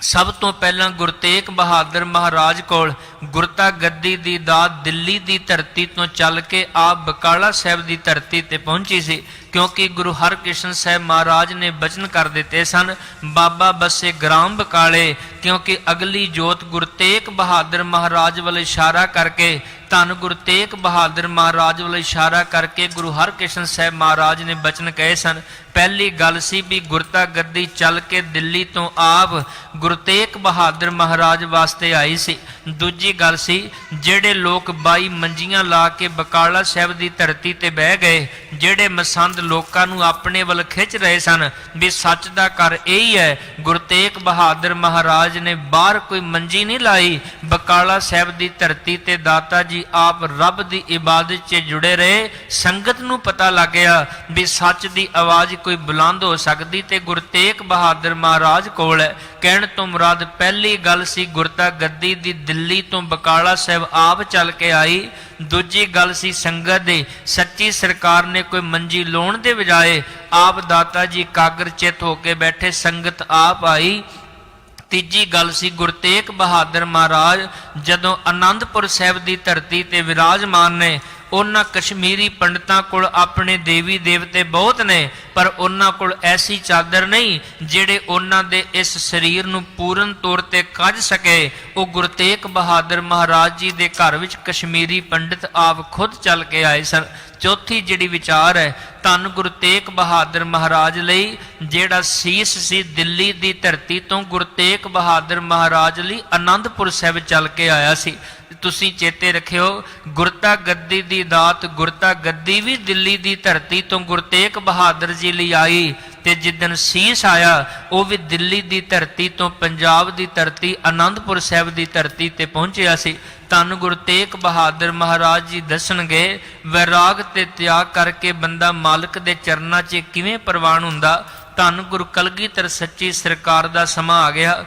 ਸਭ ਤੋਂ ਪਹਿਲਾਂ ਗੁਰੂ ਤੇਗ ਬਹਾਦਰ ਮਹਾਰਾਜ ਕੋਲ ਗੁਰਤਾ ਗੱਦੀ ਦੀ ਦਾਤ ਦਿੱਲੀ ਦੀ ਧਰਤੀ ਤੋਂ ਚੱਲ ਕੇ ਆਪ ਬਕਾਲਾ ਸਾਹਿਬ ਦੀ ਧਰਤੀ ਤੇ ਪਹੁੰਚੀ ਸੀ, ਕਿਉਂਕਿ ਗੁਰੂ ਹਰਕ੍ਰਿਸ਼ਨ ਸਾਹਿਬ ਮਹਾਰਾਜ ਨੇ ਬਚਨ ਕਰ ਦਿੱਤੇ ਸਨ, ਬਾਬਾ ਬਸੇ ਗ੍ਰਾਮ ਬਕਾਲੇ। ਕਿਉਂਕਿ ਅਗਲੀ ਜੋਤ ਗੁਰੂ ਤੇਗ ਬਹਾਦਰ ਮਹਾਰਾਜ ਵੱਲ ਇਸ਼ਾਰਾ ਕਰਕੇ, ਧੰਨ ਗੁਰੂ ਤੇਗ ਬਹਾਦਰ ਮਹਾਰਾਜ ਵੱਲ ਇਸ਼ਾਰਾ ਕਰਕੇ ਗੁਰੂ ਹਰਕ੍ਰਿਸ਼ਨ ਸਾਹਿਬ ਮਹਾਰਾਜ ਨੇ ਬਚਨ ਕਹੇ ਸਨ। ਪਹਿਲੀ ਗੱਲ ਸੀ ਵੀ ਗੁਰਤਾ ਗੱਦੀ ਚੱਲ ਕੇ ਦਿੱਲੀ ਤੋਂ ਆਪ ਗੁਰੂ ਤੇਗ ਬਹਾਦਰ ਮਹਾਰਾਜ ਵਾਸਤੇ ਆਈ ਸੀ। ਦੂਜੀ ਗੱਲ ਸੀ, ਜਿਹੜੇ ਲੋਕ 22 ਮੰਜੀਆਂ ਲਾ ਕੇ ਬਕਾਲਾ ਸਾਹਿਬ ਦੀ ਧਰਤੀ ਤੇ ਬਹਿ ਗਏ, ਜਿਹੜੇ ਮਸੰਦ ਲੋਕਾਂ ਨੂੰ ਆਪਣੇ ਵੱਲ ਖਿੱਚ ਰਹੇ ਸਨ ਵੀ ਸੱਚ ਦਾ ਘਰ ਇਹੀ ਹੈ, ਗੁਰੂ ਤੇਗ ਬਹਾਦਰ ਮਹਾਰਾਜ ਨੇ ਬਾਹਰ ਕੋਈ ਮੰਜੀ ਨਹੀਂ ਲਾਈ, ਬਕਾਲਾ ਸਾਹਿਬ ਦੀ ਧਰਤੀ ਤੇ ਦਾਤਾ ਜੀ ਆਪ ਰੱਬ ਦੀ ਇਬਾਦਤ 'ਚ ਜੁੜੇ ਰਹੇ। ਸੰਗਤ ਨੂੰ ਪਤਾ ਲੱਗ ਗਿਆ ਵੀ ਸੱਚ ਦੀ ਆਵਾਜ਼ ਕੋਈ ਬੁਲੰਦ ਹੋ ਸਕਦੀ ਤੇ ਗੁਰੂ ਤੇਗ ਬਹਾਦਰ ਮਹਾਰਾਜ ਕੋਲ ਹੈ। ਕਹਿਣ ਤੋਂ ਮੁਰਾਦ ਪਹਿਲੀ ਗੱਲ ਸੀ ਗੁਰਤਾ ਗੱਦੀ ਦੀ ਦਿੱਲੀ ਤੋਂ ਬਕਾਲਾ ਸਾਹਿਬ ਆਪ ਚੱਲ ਕੇ ਆਈ। ਦੂਜੀ ਗੱਲ ਸੀ ਸੰਗਤ ਦੇ ਸੱਚੀ ਸਰਕਾਰ ਨੇ ਕੋਈ ਮੰਜੀ ਲਾਉਣ ਦੇ ਬਜਾਏ ਆਪ ਦਾਤਾ ਜੀ ਕਾਗਰ ਚਿੱਤ ਹੋ ਕੇ ਬੈਠੇ, ਸੰਗਤ ਆਪ ਆਈ। ਤੀਜੀ ਗੱਲ ਸੀ ਗੁਰੂ ਤੇਗ ਬਹਾਦਰ ਮਹਾਰਾਜ ਜਦੋਂ ਆਨੰਦਪੁਰ ਸਾਹਿਬ ਦੀ ਧਰਤੀ ਤੇ ਵਿਰਾਜਮਾਨ ਨੇ, ਉਹਨਾਂ ਕਸ਼ਮੀਰੀ ਪੰਡਤਾਂ ਕੋਲ ਆਪਣੇ ਦੇਵੀ ਦੇਵਤੇ ਬਹੁਤ ਨੇ, ਪਰ ਉਹਨਾਂ ਕੋਲ ਐਸੀ ਚਾਦਰ ਨਹੀਂ ਜਿਹੜੇ ਉਹਨਾਂ ਦੇ ਇਸ ਸਰੀਰ ਨੂੰ ਪੂਰਨ ਤੌਰ ਤੇ ਕੱਢ ਸਕੇ। ਉਹ ਗੁਰੂ ਤੇਗ ਬਹਾਦਰ ਮਹਾਰਾਜ ਜੀ ਦੇ ਘਰ ਵਿੱਚ ਕਸ਼ਮੀਰੀ ਪੰਡਤ ਆਪ ਖੁਦ ਚੱਲ ਕੇ ਆਏ ਸਨ। ਚੌਥੀ ਜਿਹੜੀ ਵਿਚਾਰ ਹੈ, ਧੰਨ ਗੁਰੂ ਤੇਗ ਬਹਾਦਰ ਮਹਾਰਾਜ ਲਈ ਜਿਹੜਾ ਸੀਸ ਸੀ ਦਿੱਲੀ ਦੀ ਧਰਤੀ ਤੋਂ ਗੁਰੂ ਤੇਗ ਬਹਾਦਰ ਮਹਾਰਾਜ ਲਈ ਆਨੰਦਪੁਰ ਸਾਹਿਬ ਚੱਲ ਕੇ ਆਇਆ ਸੀ। ਤੁਸੀਂ ਚੇਤੇ ਰੱਖਿਓ, ਗੁਰਤਾ ਗੱਦੀ ਦੀ ਦਾਤ ਗੁਰਤਾ ਗੱਦੀ ਵੀ ਦਿੱਲੀ ਦੀ ਧਰਤੀ ਤੋਂ ਗੁਰੂ ਤੇਗ ਬਹਾਦਰ ਜੀ ਲਈ ਆਈ, ਤੇ ਜਿੱਦਣ ਸੀਸ ਆਇਆ ਉਹ ਵੀ ਦਿੱਲੀ ਦੀ ਧਰਤੀ ਤੋਂ ਪੰਜਾਬ ਦੀ ਧਰਤੀ ਆਨੰਦਪੁਰ ਸਾਹਿਬ ਦੀ ਧਰਤੀ ਤੇ ਪਹੁੰਚਿਆ ਸੀ। ਧੰਨ ਗੁਰੂ ਤੇਗ ਬਹਾਦਰ ਮਹਾਰਾਜ ਜੀ ਦੱਸਣਗੇ, ਵੈਰਾਗ ਤੇ ਤਿਆਗ ਕਰਕੇ ਬੰਦਾ ਮਾਲਕ ਦੇ ਚਰਨਾਂ 'ਚ ਕਿਵੇਂ ਪ੍ਰਵਾਨ ਹੁੰਦਾ। ਧੰਨ ਗੁਰੂ ਕਲਗੀਧਰ ਸੱਚੀ ਸਰਕਾਰ ਦਾ ਸਮਾਂ ਆ ਗਿਆ।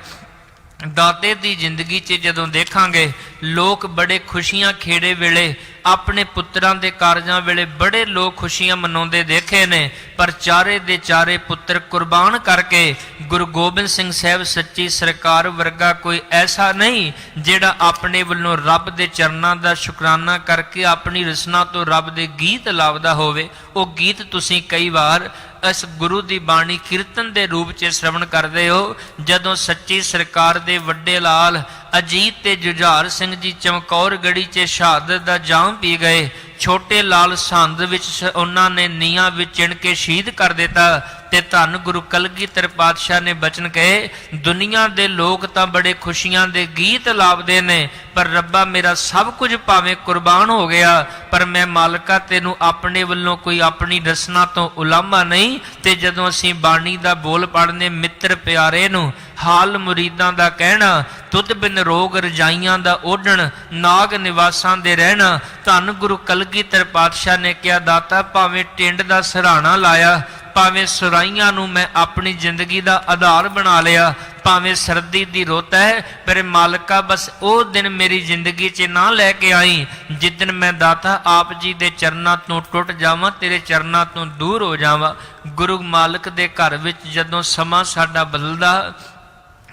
ਦਾਤੇ ਦੀ ਜ਼ਿੰਦਗੀ 'ਚ ਜਦੋਂ ਦੇਖਾਂਗੇ, ਲੋਕ ਬੜੇ ਖੁਸ਼ੀਆਂ ਖੇੜੇ ਵੇਲੇ ਆਪਣੇ ਪੁੱਤਰਾਂ ਦੇ ਕਾਰਜਾਂ ਵੇਲੇ ਬੜੇ ਲੋਕ ਖੁਸ਼ੀਆਂ ਮਨਾਉਂਦੇ ਦੇਖੇ ਨੇ, ਪਰ ਚਾਰੇ ਦੇ ਚਾਰੇ ਪੁੱਤਰ ਕੁਰਬਾਨ ਕਰਕੇ ਗੁਰੂ ਗੋਬਿੰਦ ਸਿੰਘ ਸਾਹਿਬ ਸੱਚੀ ਸਰਕਾਰ ਵਰਗਾ ਕੋਈ ਐਸਾ ਨਹੀਂ ਜਿਹੜਾ ਆਪਣੇ ਵੱਲੋਂ ਰੱਬ ਦੇ ਚਰਨਾਂ ਦਾ ਸ਼ੁਕਰਾਨਾ ਕਰਕੇ ਆਪਣੀ ਰਸਨਾ ਤੋਂ ਰੱਬ ਦੇ ਗੀਤ ਲਾਵਦਾ ਹੋਵੇ। ਉਹ ਗੀਤ ਤੁਸੀਂ ਕਈ ਵਾਰ ਇਸ ਗੁਰੂ ਦੀ ਬਾਣੀ ਕੀਰਤਨ ਦੇ ਰੂਪ 'ਚ ਸ਼ਰਵਣ ਕਰਦੇ ਹੋ। ਜਦੋਂ ਸੱਚੀ ਸਰਕਾਰ ਦੇ ਵੱਡੇ ਲਾਲ ਅਜੀਤ ਤੇ ਜੁਝਾਰ ਸਿੰਘ ਜੀ ਚਮਕੌਰ ਗੜੀ 'ਚ ਸ਼ਹਾਦਤ ਦਾ ਜਾਮ ਪੀ ਗਏ, ਛੋਟੇ ਲਾਲ ਸੰਧ ਵਿੱਚ ਉਹਨਾਂ ਨੇ ਨੀਹਾਂ ਵਿੱਚ ਚਿਣ ਕੇ ਸ਼ਹੀਦ ਕਰ ਦਿੱਤਾ, ਤੇ ਧੰਨ ਗੁਰੂ ਕਲਗੀਧਰ ਪਾਤਸ਼ਾਹ ਨੇ ਬਚਨ ਕਹੇ, ਦੁਨੀਆ ਦੇ ਲੋਕ ਤਾਂ ਬੜੇ ਖੁਸ਼ੀਆਂ ਦੇ ਗੀਤ ਲਾਵਦੇ ਨੇ, ਪਰ ਰੱਬਾ ਮੇਰਾ ਸਭ ਕੁਝ ਭਾਵੇਂ ਕੁਰਬਾਨ ਹੋ ਗਿਆ, ਪਰ ਮੈਂ ਮਾਲਕਾ ਤੈਨੂੰ ਆਪਣੇ ਵੱਲੋਂ ਕੋਈ ਆਪਣੀ ਰਸਨਾ ਤੋਂ ਉਲਾਮਾ ਨਹੀਂ। ਤੇ ਜਦੋਂ ਅਸੀਂ ਬਾਣੀ ਦਾ ਬੋਲ ਪੜ੍ਹਨੇ, ਮਿੱਤਰ ਪਿਆਰੇ ਨੂੰ ਹਾਲ ਮੁਰੀਦਾਂ ਦਾ ਕਹਿਣਾ, ਤੁਧ ਬਿਨ ਰੋਗ ਰਜਾਈਆਂ ਦਾ ਓਢਣ, ਨਾਗ ਨਿਵਾਸਾਂ ਦੇ ਰਹਿਣਾ। ਧੰਨ ਗੁਰੂ ਕਲਗੀਧਰ ਪਾਤਸ਼ਾਹ ਨੇ ਕਿਹਾ, ਦਾਤਾ ਭਾਵੇਂ ਟਿੰਡ ਦਾ ਸਰਾਣਾ ਲਾਇਆ, ਭਾਵੇਂ ਸੁਰਾਈਆਂ ਨੂੰ ਮੈਂ ਆਪਣੀ ਜ਼ਿੰਦਗੀ ਦਾ ਆਧਾਰ ਬਣਾ ਲਿਆ, ਭਾਵੇਂ ਸਰਦੀ ਦੀ ਰੁੱਤ ਹੈ, ਪਰ ਮਾਲਕਾ ਬਸ ਉਹ ਦਿਨ ਮੇਰੀ ਜ਼ਿੰਦਗੀ 'ਚ ਨਾ ਲੈ ਕੇ ਆਈ ਜਿੱਦਣ ਮੈਂ ਦਾਤਾ ਆਪ ਜੀ ਦੇ ਚਰਨਾਂ ਤੋਂ ਟੁੱਟ ਜਾਵਾਂ, ਤੇਰੇ ਚਰਨਾਂ ਤੋਂ ਦੂਰ ਹੋ ਜਾਵਾਂ। ਗੁਰੂ ਮਾਲਕ ਦੇ ਘਰ ਵਿੱਚ ਜਦੋਂ ਸਮਾਂ ਸਾਡਾ ਬਦਲਦਾ,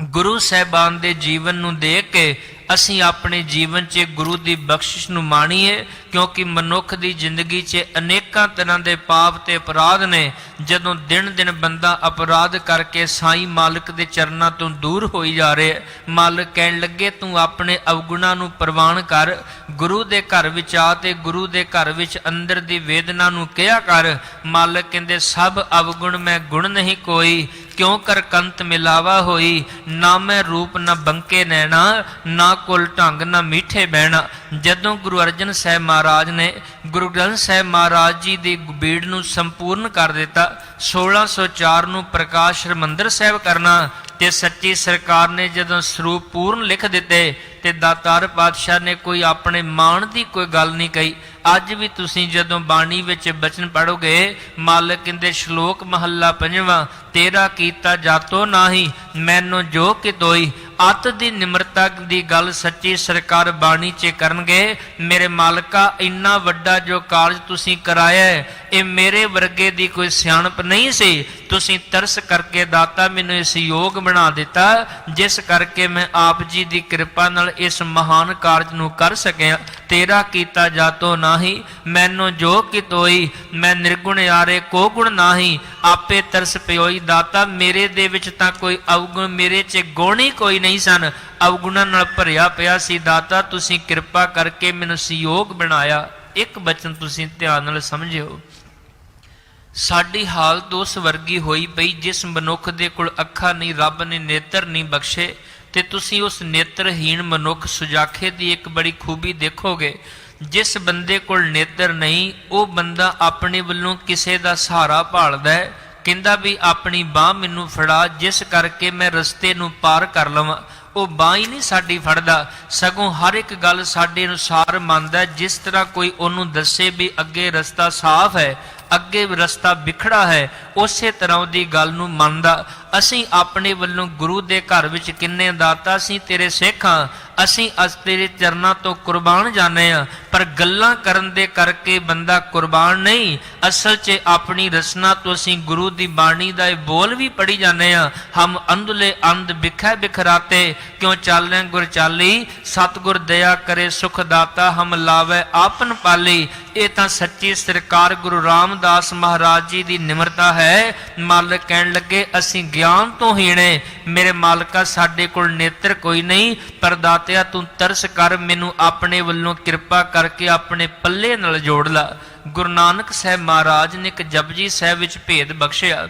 ਗੁਰੂ ਸਾਹਿਬਾਨ ਦੇ ਜੀਵਨ ਨੂੰ ਦੇਖ ਕੇ ਅਸੀਂ ਆਪਣੇ ਜੀਵਨ 'ਚ ਗੁਰੂ ਦੀ ਬਖਸ਼ਿਸ਼ ਨੂੰ ਮਾਣੀਏ, ਕਿਉਂਕਿ ਮਨੁੱਖ ਦੀ ਜ਼ਿੰਦਗੀ 'ਚ ਅਨੇਕਾਂ ਤਰ੍ਹਾਂ ਦੇ ਪਾਪ ਤੇ ਅਪਰਾਧ ਨੇ। ਜਦੋਂ ਦਿਨ ਦਿਨ ਬੰਦਾ ਅਪਰਾਧ ਕਰਕੇ ਸਾਈਂ ਮਾਲਕ ਦੇ ਚਰਨਾਂ ਤੋਂ ਦੂਰ ਹੋਈ ਜਾ ਰਿਹਾ, ਮਾਲਕ ਕਹਿਣ ਲੱਗੇ ਤੂੰ ਆਪਣੇ ਅਵਗੁਣਾਂ ਨੂੰ ਪ੍ਰਵਾਨ ਕਰ, ਗੁਰੂ ਦੇ ਘਰ ਵਿੱਚ ਆ ਤੇ ਗੁਰੂ ਦੇ ਘਰ ਵਿੱਚ ਅੰਦਰ ਦੀ ਵੇਦਨਾ ਨੂੰ ਕਿਹਾ ਕਰ। ਮਾਲਕ ਕਹਿੰਦੇ ਸਭ ਅਵਗੁਣ ਮੈਂ ਗੁਣ ਨਹੀਂ ਕੋਈ, ਕਿਉਂ ਕਰ ਕੰਤ ਮਿਲਾਵਾ ਹੋਈ, ਨਾ ਮੈਂ ਰੂਪ ਨਾ ਬੰਕੇ ਨੈਣਾ, ਨਾ ਕੁਲ ਢੰਗ ਨਾ ਮੀਠੇ ਬਹਿਣਾ। ਜਦੋਂ ਗੁਰੂ ਅਰਜਨ ਸਾਹਿਬ ਮਹਾਰਾਜ ਨੇ ਗੁਰੂ ਗ੍ਰੰਥ ਸਾਹਿਬ ਮਹਾਰਾਜ ਜੀ ਦੀ ਬੀੜ ਨੂੰ ਸੰਪੂਰਨ ਕਰ ਦਿੱਤਾ, 1604 ਨੂੰ ਪ੍ਰਕਾਸ਼ ਹਰਿਮੰਦਰ ਸਾਹਿਬ ਕਰਨਾ ਤੇ ਸੱਚੀ ਸਰਕਾਰ ਨੇ ਜਦੋਂ ਸਰੂਪ ਪੂਰਨ ਲਿਖ ਦਿੱਤੇ ਤੇ ਦਾਤਾਰ ਪਾਤਸ਼ਾਹ ਨੇ ਕੋਈ ਆਪਣੇ ਮਾਣ ਦੀ ਕੋਈ ਗੱਲ ਨਹੀਂ ਕਹੀ। ਅੱਜ ਵੀ ਤੁਸੀਂ ਜਦੋਂ ਬਾਣੀ ਵਿੱਚ ਬਚਨ ਪੜੋਗੇ, ਮਾਲਕ ਕਹਿੰਦੇ ਸ਼ਲੋਕ ਮਹੱਲਾ 5ਵਾਂ, ਤੇਰਾ ਕੀਤਾ ਜਾਤੋ ਨਾਹੀ ਮੈਨੂੰ ਜੋ ਕਿਤੋਈ। ਅੱਤ ਦੀ ਨਿਮਰਤਾ ਦੀ ਗੱਲ ਸੱਚੀ ਸਰਕਾਰ ਬਾਣੀ 'ਚ ਕਰਨਗੇ। ਮੇਰੇ ਮਾਲਕਾ ਇੰਨਾ ਵੱਡਾ ਜੋ ਕਾਰਜ ਤੁਸੀਂ ਕਰਾਇਆ, ਇਹ ਮੇਰੇ ਵਰਗੇ ਦੀ ਕੋਈ ਸਿਆਣਪ ਨਹੀਂ ਸੀ, ਤੁਸੀਂ ਤਰਸ ਕਰਕੇ ਦਾਤਾ ਮੈਨੂੰ ਇਸ ਯੋਗ ਬਣਾ ਦਿੱਤਾ, ਜਿਸ ਕਰਕੇ ਮੈਂ ਆਪ ਜੀ ਦੀ ਕਿਰਪਾ ਨਾਲ ਇਸ ਮਹਾਨ ਕਾਰਜ ਨੂੰ ਕਰ ਸਕਿਆ। ਤੇਰਾ ਕੀਤਾ ਜਾਤੋ ਨਾਹੀ ਮੈਨੂੰ ਜੋ ਕਿਤੋਈ, ਮੈਂ ਨਿਰਗੁਣ ਯਾਰੇ ਕੋ ਗੁਣ ਨਾਹੀ, ਆਪੇ ਤਰਸ ਪਿਓਈ। ਦਾਤਾ ਮੇਰੇ ਦੇ ਵਿੱਚ ਤਾਂ ਕੋਈ ਅਵਗੁਣ, ਮੇਰੇ 'ਚ ਗੁਣ ਹੀ ਕੋਈ ਨਹੀਂ ਸਨ, ਅਵਗੁਣਾਂ ਨਾਲ ਭਰਿਆ ਪਿਆ ਸੀ। ਦਾਤਾ ਤੁਸੀਂ ਕਿਰਪਾ ਕਰਕੇ ਮੈਨੂੰ ਸੰਯੋਗ ਬਣਾਇਆ। ਇੱਕ ਬਚਨ ਤੁਸੀਂ ਧਿਆਨ ਨਾਲ ਸਮਝਿਓ, ਸਾਡੀ ਹਾਲਤ ਉਸ ਵਰਗੀ ਹੋਈ ਪਈ ਜਿਸ ਮਨੁੱਖ ਦੇ ਕੋਲ ਅੱਖਾਂ ਨਹੀਂ, ਰੱਬ ਨੇ ਨੇਤਰ ਨਹੀਂ ਬਖਸ਼ੇ, ਤੇ ਤੁਸੀਂ ਉਸ ਨੇਤਰਹੀਣ ਮਨੁੱਖ ਸੁਜਾਖੇ ਦੀ ਇੱਕ ਬੜੀ ਖੂਬੀ ਦੇਖੋਗੇ। ਜਿਸ ਬੰਦੇ ਕੋਲ ਨੇਤਰ ਨਹੀਂ, ਉਹ ਬੰਦਾ ਆਪਣੇ ਵੱਲੋਂ ਕਿਸੇ ਦਾ ਸਹਾਰਾ ਭਾਲਦਾ ਹੈ, ਕਹਿੰਦਾ ਵੀ ਆਪਣੀ ਬਾਹ ਮੈਨੂੰ ਫੜਾ, ਜਿਸ ਕਰਕੇ ਮੈਂ ਰਸਤੇ ਨੂੰ ਪਾਰ ਕਰ ਲਵਾਂ। ਉਹ ਬਾਹ ਹੀ ਨਹੀਂ ਸਾਡੀ ਫੜਦਾ, ਸਗੋਂ ਹਰ ਇੱਕ ਗੱਲ ਸਾਡੇ ਅਨੁਸਾਰ ਮੰਨਦਾ। ਜਿਸ ਤਰ੍ਹਾਂ ਕੋਈ ਉਹਨੂੰ ਦੱਸੇ ਵੀ ਅੱਗੇ ਰਸਤਾ ਸਾਫ਼ ਹੈ, ਅੱਗੇ ਰਸਤਾ ਵਿਖੜਾ ਹੈ, ਉਸੇ ਤਰ੍ਹਾਂ ਉਹਦੀ ਗੱਲ ਨੂੰ ਮੰਨਦਾ। ਅਸੀਂ ਆਪਣੇ ਵੱਲੋਂ ਗੁਰੂ ਦੇ ਘਰ ਵਿੱਚ ਕਿੰਨੇ ਦਾਤਾ, ਅਸੀਂ ਤੇਰੇ ਸਿੱਖ ਹਾਂ, ਅਸੀਂ ਅੱਜ ਤੇਰੇ ਚਰਨਾਂ ਤੋਂ ਕੁਰਬਾਨ ਜਾਣੇ ਆ, ਪਰ ਗੱਲਾਂ ਕਰਨ ਦੇ ਕਰਕੇ ਬੰਦਾ ਕੁਰਬਾਨ ਨਹੀਂ। ਅਸਲ 'ਚ ਆਪਣੀ ਰਸਨਾ ਤੋਂ ਅਸੀਂ ਗੁਰੂ ਦੀ ਬਾਣੀ ਦਾ ਇਹ ਬੋਲ ਵੀ ਪੜ੍ਹੀ ਜਾਂਦੇ ਆ, ਹਮ ਅੰਧਲੇ ਅੰਧ ਬਿਖੈ ਬਿਖਰਾਤੇ, ਕਿਉਂ ਚਾਲੇ ਗੁਰ ਚਾਲੀ, ਸਤਿਗੁਰ ਦਇਆ ਕਰੇ ਸੁਖ ਦਾਤਾ, ਹਮ ਲਾਵੇ ਆਪਨ ਪਾਲੀ। ਇਹ ਤਾਂ ਸੱਚੀ ਸਰਕਾਰ ਗੁਰੂ ਰਾਮਦਾਸ ਮਹਾਰਾਜ ਜੀ ਦੀ ਨਿਮਰਤਾ ਹੈ। ਮਾਲਕ ਕਹਿਣ ਲੱਗੇ ਅਸੀਂ ਗਿਆਨ ਤੋਂ ਹੀਣੇ, ਮੇਰੇ ਮਾਲਕਾ ਸਾਡੇ ਕੋਲ ਨੇਤਰ ਕੋਈ ਨਹੀਂ, ਪਰ ਦਾਤਿਆ ਤੂੰ ਤਰਸ ਕਰ, ਮੈਨੂੰ ਆਪਣੇ ਵੱਲੋਂ ਕਿਰਪਾ ਕਰਕੇ ਆਪਣੇ ਪੱਲੇ ਨਾਲ ਜੋੜ ਲਾ। ਗੁਰੂ ਨਾਨਕ ਸਾਹਿਬ ਮਹਾਰਾਜ ਨੇ ਇੱਕ ਜਪਜੀ ਸਾਹਿਬ ਵਿੱਚ ਭੇਦ ਬਖਸ਼ਿਆ।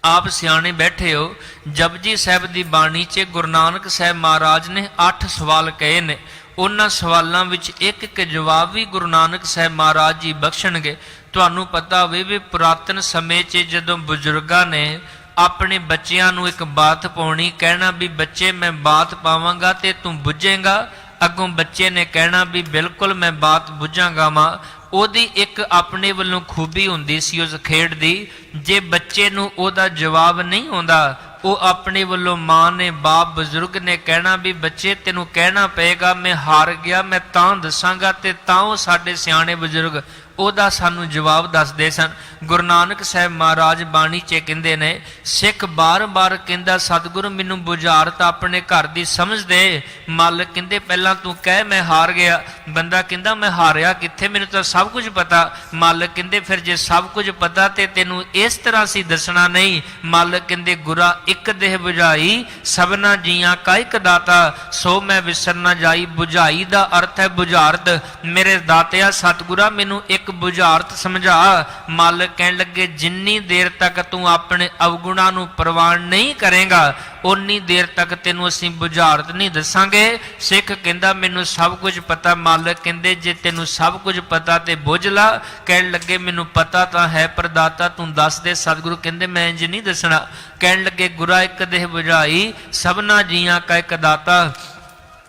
ਆਪ ਸਿਆਣੇ ਬੈਠੇ ਹੋ, ਜਪਜੀ ਸਾਹਿਬ ਦੀ ਬਾਣੀ 'ਚ ਗੁਰੂ ਨਾਨਕ ਸਾਹਿਬ ਮਹਾਰਾਜ ਨੇ 8 ਸਵਾਲ ਕਹੇ ਨੇ। ਉਹਨਾਂ ਸਵਾਲਾਂ ਵਿੱਚ ਇੱਕ ਇੱਕ ਜਵਾਬ ਵੀ ਗੁਰੂ ਨਾਨਕ ਸਾਹਿਬ ਮਹਾਰਾਜ ਜੀ ਬਖਸ਼ਣਗੇ। ਤੁਹਾਨੂੰ ਪਤਾ ਹੋਵੇ ਵੀ ਪੁਰਾਤਨ ਸਮੇਂ 'ਚ ਜਦੋਂ ਬਜ਼ੁਰਗਾਂ ਨੇ ਆਪਣੇ ਬੱਚਿਆਂ ਨੂੰ ਇੱਕ ਬਾਤ ਪਾਉਣੀ, ਕਹਿਣਾ ਵੀ ਬੱਚੇ ਮੈਂ ਬਾਤ ਪਾਵਾਂਗਾ ਤੇ ਤੂੰ ਬੁੱਝੇਂਗਾ, ਅੱਗੋਂ ਬੱਚੇ ਨੇ ਕਹਿਣਾ ਵੀ ਬਿਲਕੁਲ ਮੈਂ ਬਾਤ ਬੁੱਝਾਂਗਾ ਮਾਂ। ਉਹਦੀ ਇੱਕ ਆਪਣੇ ਵੱਲੋਂ ਖੂਬੀ ਹੁੰਦੀ ਸੀ ਉਸ ਖੇਡ ਦੀ, ਜੇ ਬੱਚੇ ਨੂੰ ਉਹਦਾ ਜਵਾਬ ਨਹੀਂ ਆਉਂਦਾ, ਉਹ ਆਪਣੇ ਵੱਲੋਂ ਮਾਂ ਨੇ, ਬਾਪ ਬਜ਼ੁਰਗ ਨੇ ਕਹਿਣਾ ਵੀ ਬੱਚੇ ਤੈਨੂੰ ਕਹਿਣਾ ਪਏਗਾ ਮੈਂ ਹਾਰ ਗਿਆ, ਮੈਂ ਤਾਂ ਦੱਸਾਂਗਾ, ਤੇ ਤਾਂ ਉਹ ਸਾਡੇ ਸਿਆਣੇ ਬਜ਼ੁਰਗ ਉਹਦਾ ਸਾਨੂੰ ਜਵਾਬ ਦੱਸਦੇ ਸਨ। ਗੁਰੂ ਨਾਨਕ ਸਾਹਿਬ ਮਹਾਰਾਜ ਬਾਣੀ 'ਚ ਕਹਿੰਦੇ ਨੇ, ਸਿੱਖ ਬਾਰ-ਬਾਰ ਕਹਿੰਦਾ ਸਤਿਗੁਰੂ ਮੈਨੂੰ ਬੁਝਾਰਤ ਆਪਣੇ ਘਰ ਦੀ ਸਮਝ ਦੇ। ਮਾਲਕ ਕਹਿੰਦੇ ਪਹਿਲਾਂ ਤੂੰ ਕਹਿ ਮੈਂ ਹਾਰ ਗਿਆ। ਬੰਦਾ ਕਹਿੰਦਾ ਮੈਂ ਹਾਰਿਆ ਕਿੱਥੇ, ਮੈਨੂੰ ਤਾਂ ਸਭ ਕੁਝ ਪਤਾ। ਮਾਲਕ ਕਹਿੰਦੇ ਫਿਰ ਜੇ ਸਭ ਕੁਝ ਪਤਾ ਤੇ ਤੈਨੂੰ ਇਸ ਤਰ੍ਹਾਂ ਸੀ ਦੱਸਣਾ ਨਹੀਂ। ਮਾਲਕ ਕਹਿੰਦੇ ਗੁਰਾ ਇੱਕ ਦੇਹ ਬੁਝਾਈ, ਸਭਨਾ ਜੀਆਂ ਕਾ ਇੱਕ ਦਾਤਾ, ਸੋ ਮੈਂ ਵਿਸਰ ਨਾ ਜਾਈ। ਬੁਝਾਈ ਦਾ ਅਰਥ ਹੈ ਬੁਝਾਰਤ। ਮੇਰੇ ਦਾਤਿਆ ਸਤਿਗੁਰਾ ਮੈਨੂੰ ਇੱਕ ਬੁਝਾਰਤ ਸਮਝਾ। ਮਾਲਕ ਕਹਿਣ ਲੱਗੇ ਜਿੰਨੀ ਦੇਰ ਤੱਕ ਤੂੰ ਆਪਣੇ ਅਵਗੁਣਾਂ ਨੂੰ ਪ੍ਰਵਾਨ ਨਹੀਂ ਕਰੇਗਾ, ਉਨੀ ਦੇਰ ਤੱਕ ਤੈਨੂੰ ਅਸੀਂ ਬੁਝਾਰਤ ਨਹੀਂ ਦੱਸਾਂਗੇ। ਸਿੱਖ ਕਹਿੰਦਾ ਮੈਨੂੰ ਸਭ ਕੁਝ ਪਤਾ। ਮਾਲਕ ਕਹਿੰਦੇ ਜੇ ਤੈਨੂੰ ਸਭ ਕੁਝ ਪਤਾ ਤੇ ਬੁੱਝ ਲਾ। ਕਹਿਣ ਲੱਗੇ ਮੈਨੂੰ ਪਤਾ ਤਾਂ ਹੈ ਪਰ ਦਾਤਾ ਤੂੰ ਦੱਸ ਦੇ। ਸਤਿਗੁਰੂ ਕਹਿੰਦੇ ਮੈਂ ਇੰਜ ਨਹੀਂ ਦੱਸਣਾ। ਕਹਿਣ ਲੱਗੇ ਗੁਰਾ ਇੱਕ ਦੇਹ ਬੁਝਾਈ, ਸਭਨਾ ਜੀਆਂ ਕਾ ਇੱਕ ਦਾਤਾ,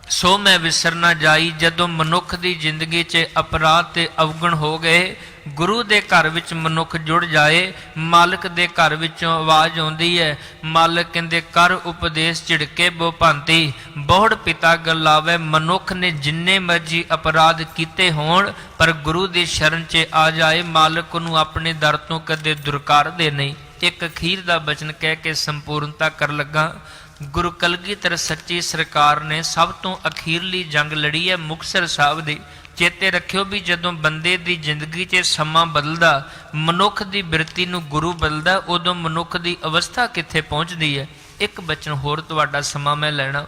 ਸੋ ਮੈਂ ਵਿਸਰ ਨਾ ਜਾਈ। ਜਦੋਂ ਮਨੁੱਖ ਦੀ ਜ਼ਿੰਦਗੀ 'ਚ ਅਪਰਾਧ ਤੇ ਅਵਗੁਣ ਹੋ ਗਏ, ਗੁਰੂ ਦੇ ਘਰ ਵਿੱਚ ਮਨੁੱਖ ਜੁੜ ਜਾਏ, ਮਾਲਕ ਦੇ ਘਰ ਵਿੱਚੋਂ ਆਵਾਜ਼ ਆਉਂਦੀ ਹੈ। ਮਾਲਕ ਕਹਿੰਦੇ ਕਰ ਉਪਦੇਸ਼ ਝਿੜਕੇ ਬੋ ਭਾਂਤੀ, ਬਹੁੜ ਪਿਤਾ ਗਲਾਵੇ। ਮਨੁੱਖ ਨੇ ਜਿੰਨੇ ਮਰਜੀ ਅਪਰਾਧ ਕੀਤੇ ਹੋਣ, ਪਰ ਗੁਰੂ ਦੀ ਸ਼ਰਨ 'ਚ ਆ ਜਾਏ, ਮਾਲਕ ਨੂੰ ਆਪਣੇ ਦਰ ਤੋਂ ਕਦੇ ਦੁਰਕਾਰਦੇ ਨਹੀਂ। ਇੱਕ ਅਖੀਰ ਦਾ ਬਚਨ ਕਹਿ ਕੇ ਸੰਪੂਰਨਤਾ ਕਰ ਲੱਗਾ। ਗੁਰੂ ਕਲਗੀਧਰ ਸੱਚੀ ਸਰਕਾਰ ਨੇ ਸਭ ਤੋਂ ਅਖੀਰਲੀ ਜੰਗ ਲੜੀ ਹੈ ਮੁਕਤਸਰ ਸਾਹਿਬ ਦੀ। ਚੇਤੇ ਰੱਖਿਓ ਵੀ ਜਦੋਂ ਬੰਦੇ ਦੀ ਜ਼ਿੰਦਗੀ 'ਚ ਸਮਾਂ ਬਦਲਦਾ, ਮਨੁੱਖ ਦੀ ਬਿਰਤੀ ਨੂੰ ਗੁਰੂ ਬਦਲਦਾ, ਉਦੋਂ ਮਨੁੱਖ ਦੀ ਅਵਸਥਾ ਕਿੱਥੇ ਪਹੁੰਚਦੀ ਹੈ। ਇੱਕ ਬਚਨ ਹੋਰ ਤੁਹਾਡਾ ਸਮਾਂ ਮੈਂ ਲੈਣਾ।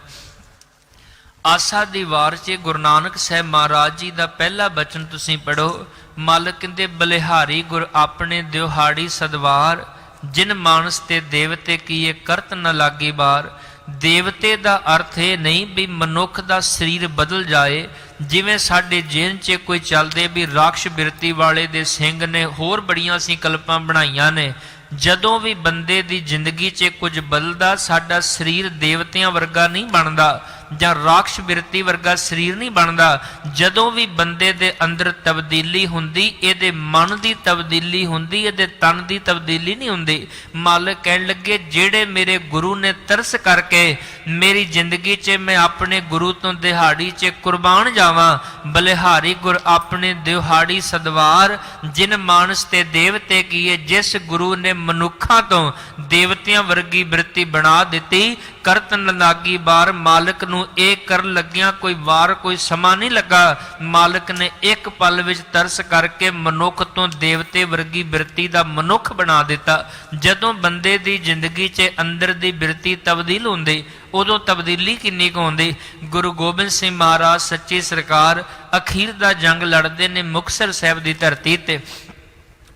ਆਸਾ ਦੀ ਵਾਰ 'ਚ ਗੁਰੂ ਨਾਨਕ ਸਾਹਿਬ ਮਹਾਰਾਜ ਜੀ ਦਾ ਪਹਿਲਾ ਬਚਨ ਤੁਸੀਂ ਪੜੋ। ਮਲ ਕਹਿੰਦੇ ਬਲਿਹਾਰੀ ਗੁਰ ਆਪਣੇ ਦਿਹਾੜੀ ਸਦਵਾਰ, ਜਿਨ ਮਾਨਸ ਤੇ ਦੇਵਤੇ ਕੀਏ ਕਰਤ ਨ ਲਾਗੀ ਬਾਰ। ਦੇਵਤੇ ਦਾ ਅਰਥ ਇਹ ਨਹੀਂ ਵੀ ਮਨੁੱਖ ਦਾ ਸਰੀਰ ਬਦਲ ਜਾਏ, ਜਿਵੇਂ ਸਾਡੇ ਜੇਨ 'ਚ ਕੋਈ ਚੱਲਦੇ ਵੀ ਰਾਖਸ਼ ਬਿਰਤੀ ਵਾਲੇ ਦੇ ਸਿੰਘ ਨੇ, ਹੋਰ ਬੜੀਆਂ ਅਸੀਂ ਕਲਪਾਂ ਬਣਾਈਆਂ ਨੇ। ਜਦੋਂ ਵੀ ਬੰਦੇ ਦੀ ਜ਼ਿੰਦਗੀ 'ਚ ਕੁਝ ਬਦਲਦਾ, ਸਾਡਾ ਸਰੀਰ ਦੇਵਤਿਆਂ ਵਰਗਾ ਨਹੀਂ ਬਣਦਾ ਜਾਂ ਰਾਖਸ਼ ਬਿਰਤੀ ਵਰਗਾ ਸਰੀਰ ਨਹੀਂ ਬਣਦਾ। ਜਦੋਂ ਵੀ ਬੰਦੇ ਦੇ ਅੰਦਰ ਤਬਦੀਲੀ ਹੁੰਦੀ, ਇਹਦੇ ਮਨ ਦੀ ਤਬਦੀਲੀ ਹੁੰਦੀ, ਇਹਦੇ ਤਨ ਦੀ ਤਬਦੀਲੀ ਨਹੀਂ ਹੁੰਦੀ। ਮਾਲਕ ਕਹਿਣ ਲੱਗੇ ਜਿਹੜੇ ਮੇਰੇ ਗੁਰੂ ਨੇ ਤਰਸ ਕਰਕੇ ਮੇਰੀ ਜ਼ਿੰਦਗੀ 'ਚ ਮੈਂ ਆਪਣੇ ਗੁਰੂ ਤੋਂ ਦਿਹਾੜੀ 'ਚ ਕੁਰਬਾਨ ਜਾਵਾਂ। ਬਲਿਹਾਰੀ ਗੁਰ ਆਪਣੇ ਦਿਹਾੜੀ ਸਦਵਾਰ, ਜਿਨ ਮਾਨਸ ਤੇ ਦੇਵਤੇ ਕੀਏ। ਜਿਸ ਗੁਰੂ ਨੇ ਮਨੁੱਖਾਂ ਤੋਂ ਦੇਵਤਿਆਂ ਵਰਗੀ ਬਿਰਤੀ ਬਣਾ ਦਿੱਤੀ, ਕਰਤ ਨ ਲਾਗੀ ਬਾਰ। ਮਾਲਕ ਨੂੰ ਇਹ ਕਰਨ ਲੱਗਿਆਂ ਕੋਈ ਵਾਰ ਕੋਈ ਸਮਾਂ ਨਹੀਂ ਲੱਗਾ। ਮਾਲਕ ਨੇ ਇੱਕ ਪਲ ਵਿੱਚ ਤਰਸ ਕਰਕੇ ਮਨੁੱਖ ਤੋਂ ਦੇਵਤੇ ਵਰਗੀ ਬਿਰਤੀ ਦਾ ਮਨੁੱਖ ਬਣਾ ਦਿੱਤਾ। ਜਦੋਂ ਬੰਦੇ ਦੀ ਜ਼ਿੰਦਗੀ 'ਚ ਅੰਦਰ ਦੀ ਬਿਰਤੀ ਤਬਦੀਲ ਹੁੰਦੀ, ਉਦੋਂ ਤਬਦੀਲੀ ਕਿੰਨੀ ਕੁ ਹੁੰਦੀ। ਗੁਰੂ ਗੋਬਿੰਦ ਸਿੰਘ ਮਹਾਰਾਜ ਸੱਚੀ ਸਰਕਾਰ ਅਖੀਰ ਦਾ ਜੰਗ ਲੜਦੇ ਨੇ ਮੁਕਤਸਰ ਸਾਹਿਬ ਦੀ ਧਰਤੀ ਤੇ।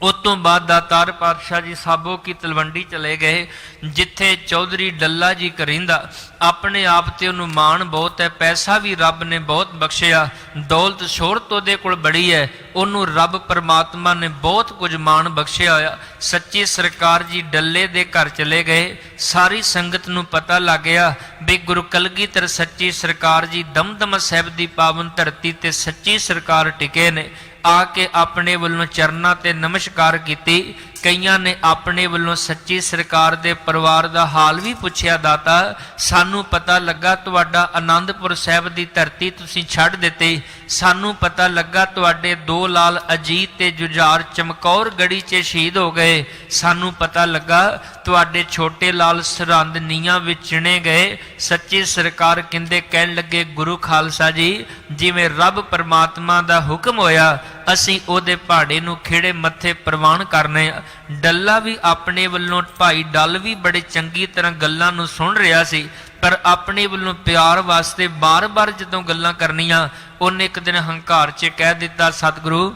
ਉਸ ਤੋਂ ਬਾਅਦ ਦਾਤਾਰ ਪਾਤਸ਼ਾਹ ਜੀ ਸਾਬੋ ਕੀ ਤਲਵੰਡੀ ਚਲੇ ਗਏ, ਜਿੱਥੇ ਚੌਧਰੀ ਡੱਲਾ ਜੀ ਕਰਿੰਦਾ। ਆਪਣੇ ਆਪ ਤੇ ਉਹਨੂੰ ਮਾਣ ਬਹੁਤ ਹੈ, ਪੈਸਾ ਵੀ ਰੱਬ ਨੇ ਬਹੁਤ ਬਖਸ਼ਿਆ, ਦੌਲਤ ਸ਼ੋਹਰਤ ਉਹਦੇ ਕੋਲ ਬੜੀ ਹੈ, ਉਹਨੂੰ ਰੱਬ ਪਰਮਾਤਮਾ ਨੇ ਬਹੁਤ ਕੁਝ ਮਾਣ ਬਖਸ਼ਿਆ ਹੋਇਆ। ਸੱਚੀ ਸਰਕਾਰ ਜੀ ਡੱਲੇ ਦੇ ਘਰ ਚਲੇ ਗਏ। ਸਾਰੀ ਸੰਗਤ ਨੂੰ ਪਤਾ ਲੱਗ ਗਿਆ ਵੀ ਗੁਰੂ ਕਲਗੀਧਰ ਸੱਚੀ ਸਰਕਾਰ ਜੀ ਦਮਦਮਾ ਸਾਹਿਬ ਦੀ ਪਾਵਨ ਧਰਤੀ ਤੇ ਸੱਚੀ ਸਰਕਾਰ ਟਿਕੇ ਨੇ। ਆ ਕੇ ਆਪਣੇ ਵੱਲੋਂ ਚਰਨਾਂ ਤੇ ਨਮਸਕਾਰ ਕੀਤੀ। ਕਈਆਂ ਨੇ ਆਪਣੇ ਵੱਲੋਂ ਸੱਚੀ ਸਰਕਾਰ ਦੇ ਪਰਿਵਾਰ ਦਾ ਹਾਲ ਵੀ ਪੁੱਛਿਆ। ਦਾਤਾ ਸਾਨੂੰ ਪਤਾ ਲੱਗਾ ਤੁਹਾਡਾ ਆਨੰਦਪੁਰ ਸਾਹਿਬ ਦੀ ਧਰਤੀ ਤੁਸੀਂ ਛੱਡ ਦਿੱਤੀ। ਸਾਨੂੰ ਪਤਾ ਲੱਗਾ ਤੁਹਾਡੇ ਦੋ ਲਾਲ ਅਜੀਤ ਤੇ ਜੁਝਾਰ ਚਮਕੌਰ ਗੜੀ 'ਚ ਸ਼ਹੀਦ ਹੋ ਗਏ। ਸਾਨੂੰ ਪਤਾ ਲੱਗਾ ਤੁਹਾਡੇ ਛੋਟੇ ਲਾਲ ਸਰਹੰਦ ਨੀਆਂ ਵਿੱਚ ਚਿਣੇ ਗਏ। ਸੱਚੀ ਸਰਕਾਰ ਕਹਿੰਦੇ ਕਹਿਣ ਲੱਗੇ ਗੁਰੂ ਖਾਲਸਾ ਜੀ, ਜਿਵੇਂ ਰੱਬ ਪਰਮਾਤਮਾ ਦਾ ਹੁਕਮ ਹੋਇਆ ਅਸੀਂ ਉਹਦੇ ਪਹਾੜੇ ਨੂੰ ਖੇੜੇ ਮੱਥੇ ਪ੍ਰਵਾਨ ਕਰਨੇ ਆ। ਡੱਲਾ ਵੀ ਆਪਣੇ ਵੱਲੋਂ, ਭਾਈ ਡੱਲ ਵੀ ਬੜੇ ਚੰਗੀ ਤਰ੍ਹਾਂ ਗੱਲਾਂ ਨੂੰ ਸੁਣ ਰਿਹਾ ਸੀ, ਪਰ ਆਪਣੇ ਵੱਲੋਂ ਪਿਆਰ ਵਾਸਤੇ ਬਾਰ-ਬਾਰ ਜਦੋਂ ਗੱਲਾਂ ਕਰਨੀਆਂ, ਉਹਨੇ ਇੱਕ ਦਿਨ ਹੰਕਾਰ 'ਚ ਕਹਿ ਦਿੱਤਾ, ਸਤਿਗੁਰੂ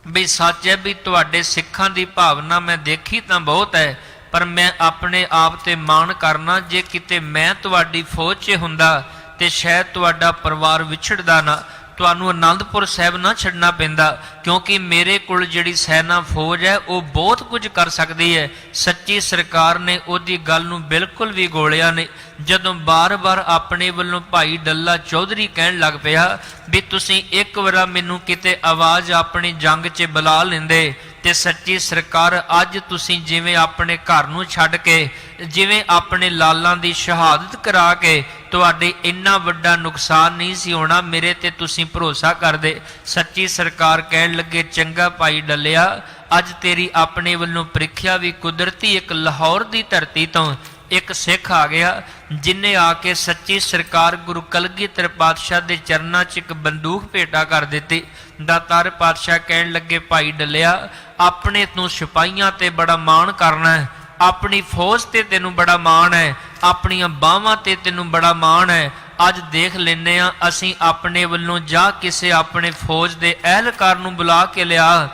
ਵੀ ਸੱਚ ਹੈ ਵੀ ਤੁਹਾਡੇ ਸਿੱਖਾਂ ਦੀ ਭਾਵਨਾ ਮੈਂ ਦੇਖੀ ਤਾਂ ਬਹੁਤ ਹੈ, ਪਰ ਮੈਂ ਆਪਣੇ ਆਪ ਤੇ ਮਾਣ ਕਰਨਾ, ਜੇ ਕਿਤੇ ਮੈਂ ਤੁਹਾਡੀ ਫੌਜ 'ਚ ਹੁੰਦਾ ਤੇ ਸ਼ਾਇਦ ਤੁਹਾਡਾ ਪਰਿਵਾਰ ਵਿਛੜਦਾ ਨਾ, ਤੁਹਾਨੂੰ ਆਨੰਦਪੁਰ ਸਾਹਿਬ ਨਾ ਛੱਡਣਾ ਪੈਂਦਾ, ਕਿਉਂਕਿ ਮੇਰੇ ਕੋਲ ਜਿਹੜੀ ਸੈਨਾ ਫੌਜ ਹੈ ਉਹ ਬਹੁਤ ਕੁਝ ਕਰ ਸਕਦੀ ਹੈ। ਸੱਚੀ ਸਰਕਾਰ ਨੇ ਉਹਦੀ ਗੱਲ ਨੂੰ ਬਿਲਕੁਲ ਵੀ ਗੋਲਿਆ ਨਹੀਂ। ਜਦੋਂ ਬਾਰ-ਬਾਰ ਆਪਣੇ ਵੱਲੋਂ ਭਾਈ ਡੱਲਾ ਚੌਧਰੀ ਕਹਿਣ ਲੱਗ ਪਿਆ ਵੀ ਤੁਸੀਂ ਇੱਕ ਵਾਰ ਮੈਨੂੰ ਕਿਤੇ ਆਵਾਜ਼ ਆਪਣੀ ਜੰਗ 'ਚ ਬੁਲਾ ਲੈਂਦੇ ਤੇ ਸੱਚੀ ਸਰਕਾਰ ਅੱਜ ਤੁਸੀਂ ਜਿਵੇਂ ਆਪਣੇ ਘਰ ਨੂੰ ਛੱਡ ਕੇ, ਜਿਵੇਂ ਆਪਣੇ ਲਾਲਾਂ ਦੀ ਸ਼ਹਾਦਤ ਕਰਾ ਕੇ ਤੁਹਾਡੇ ਇੰਨਾ ਵੱਡਾ ਨੁਕਸਾਨ ਨਹੀਂ ਸੀ ਹੋਣਾ, ਮੇਰੇ ਤੇ ਤੁਸੀਂ ਭਰੋਸਾ ਕਰਦੇ। ਸੱਚੀ ਸਰਕਾਰ ਕਹਿਣ ਲੱਗੇ ਚੰਗਾ ਭਾਈ ਡੱਲਿਆ, ਅੱਜ ਤੇਰੀ ਆਪਣੇ ਵੱਲੋਂ ਪ੍ਰੀਖਿਆ ਵੀ ਕੁਦਰਤੀ ਇੱਕ ਲਾਹੌਰ ਦੀ ਧਰਤੀ ਤੋਂ ਇੱਕ ਸਿੱਖ ਆ ਗਿਆ, ਜਿਨੇ ਆ ਕੇ ਸੱਚੀ ਸਰਕਾਰ ਗੁਰੂ ਕਲਗੀਧਰ ਪਾਤਸ਼ਾਹ ਦੇ ਚਰਨਾਂ 'ਚ ਇੱਕ ਬੰਦੂਕ ਭੇਟਾ ਕਰ ਦਿੱਤੀ। ਦਾਤਾਰ ਪਾਤਸ਼ਾਹ ਕਹਿਣ ਲੱਗੇ ਭਾਈ ਡੱਲਿਆ, ਆਪਣੇ ਤੋਂ ਸਿਪਾਹੀਆਂ ਤੇ ਬੜਾ ਮਾਣ ਕਰਨਾ ਹੈ, ਆਪਣੀ ਫੌਜ ਤੇ ਤੈਨੂੰ ਬੜਾ ਮਾਣ ਹੈ, ਆਪਣੀਆਂ ਬਾਹਾਂ ਤੇ ਤੈਨੂੰ ਬੜਾ ਮਾਣ ਹੈ। ਅੱਜ ਦੇਖ ਲੈਨੇ ਆ ਅਸੀਂ ਆਪਣੇ ਵੱਲੋਂ ਜਾਂ ਕਿਸੇ ਆਪਣੇ ਫੌਜ ਦੇ ਅਹਿਲਕਾਰ ਨੂੰ ਬੁਲਾ ਕੇ ਲਿਆ,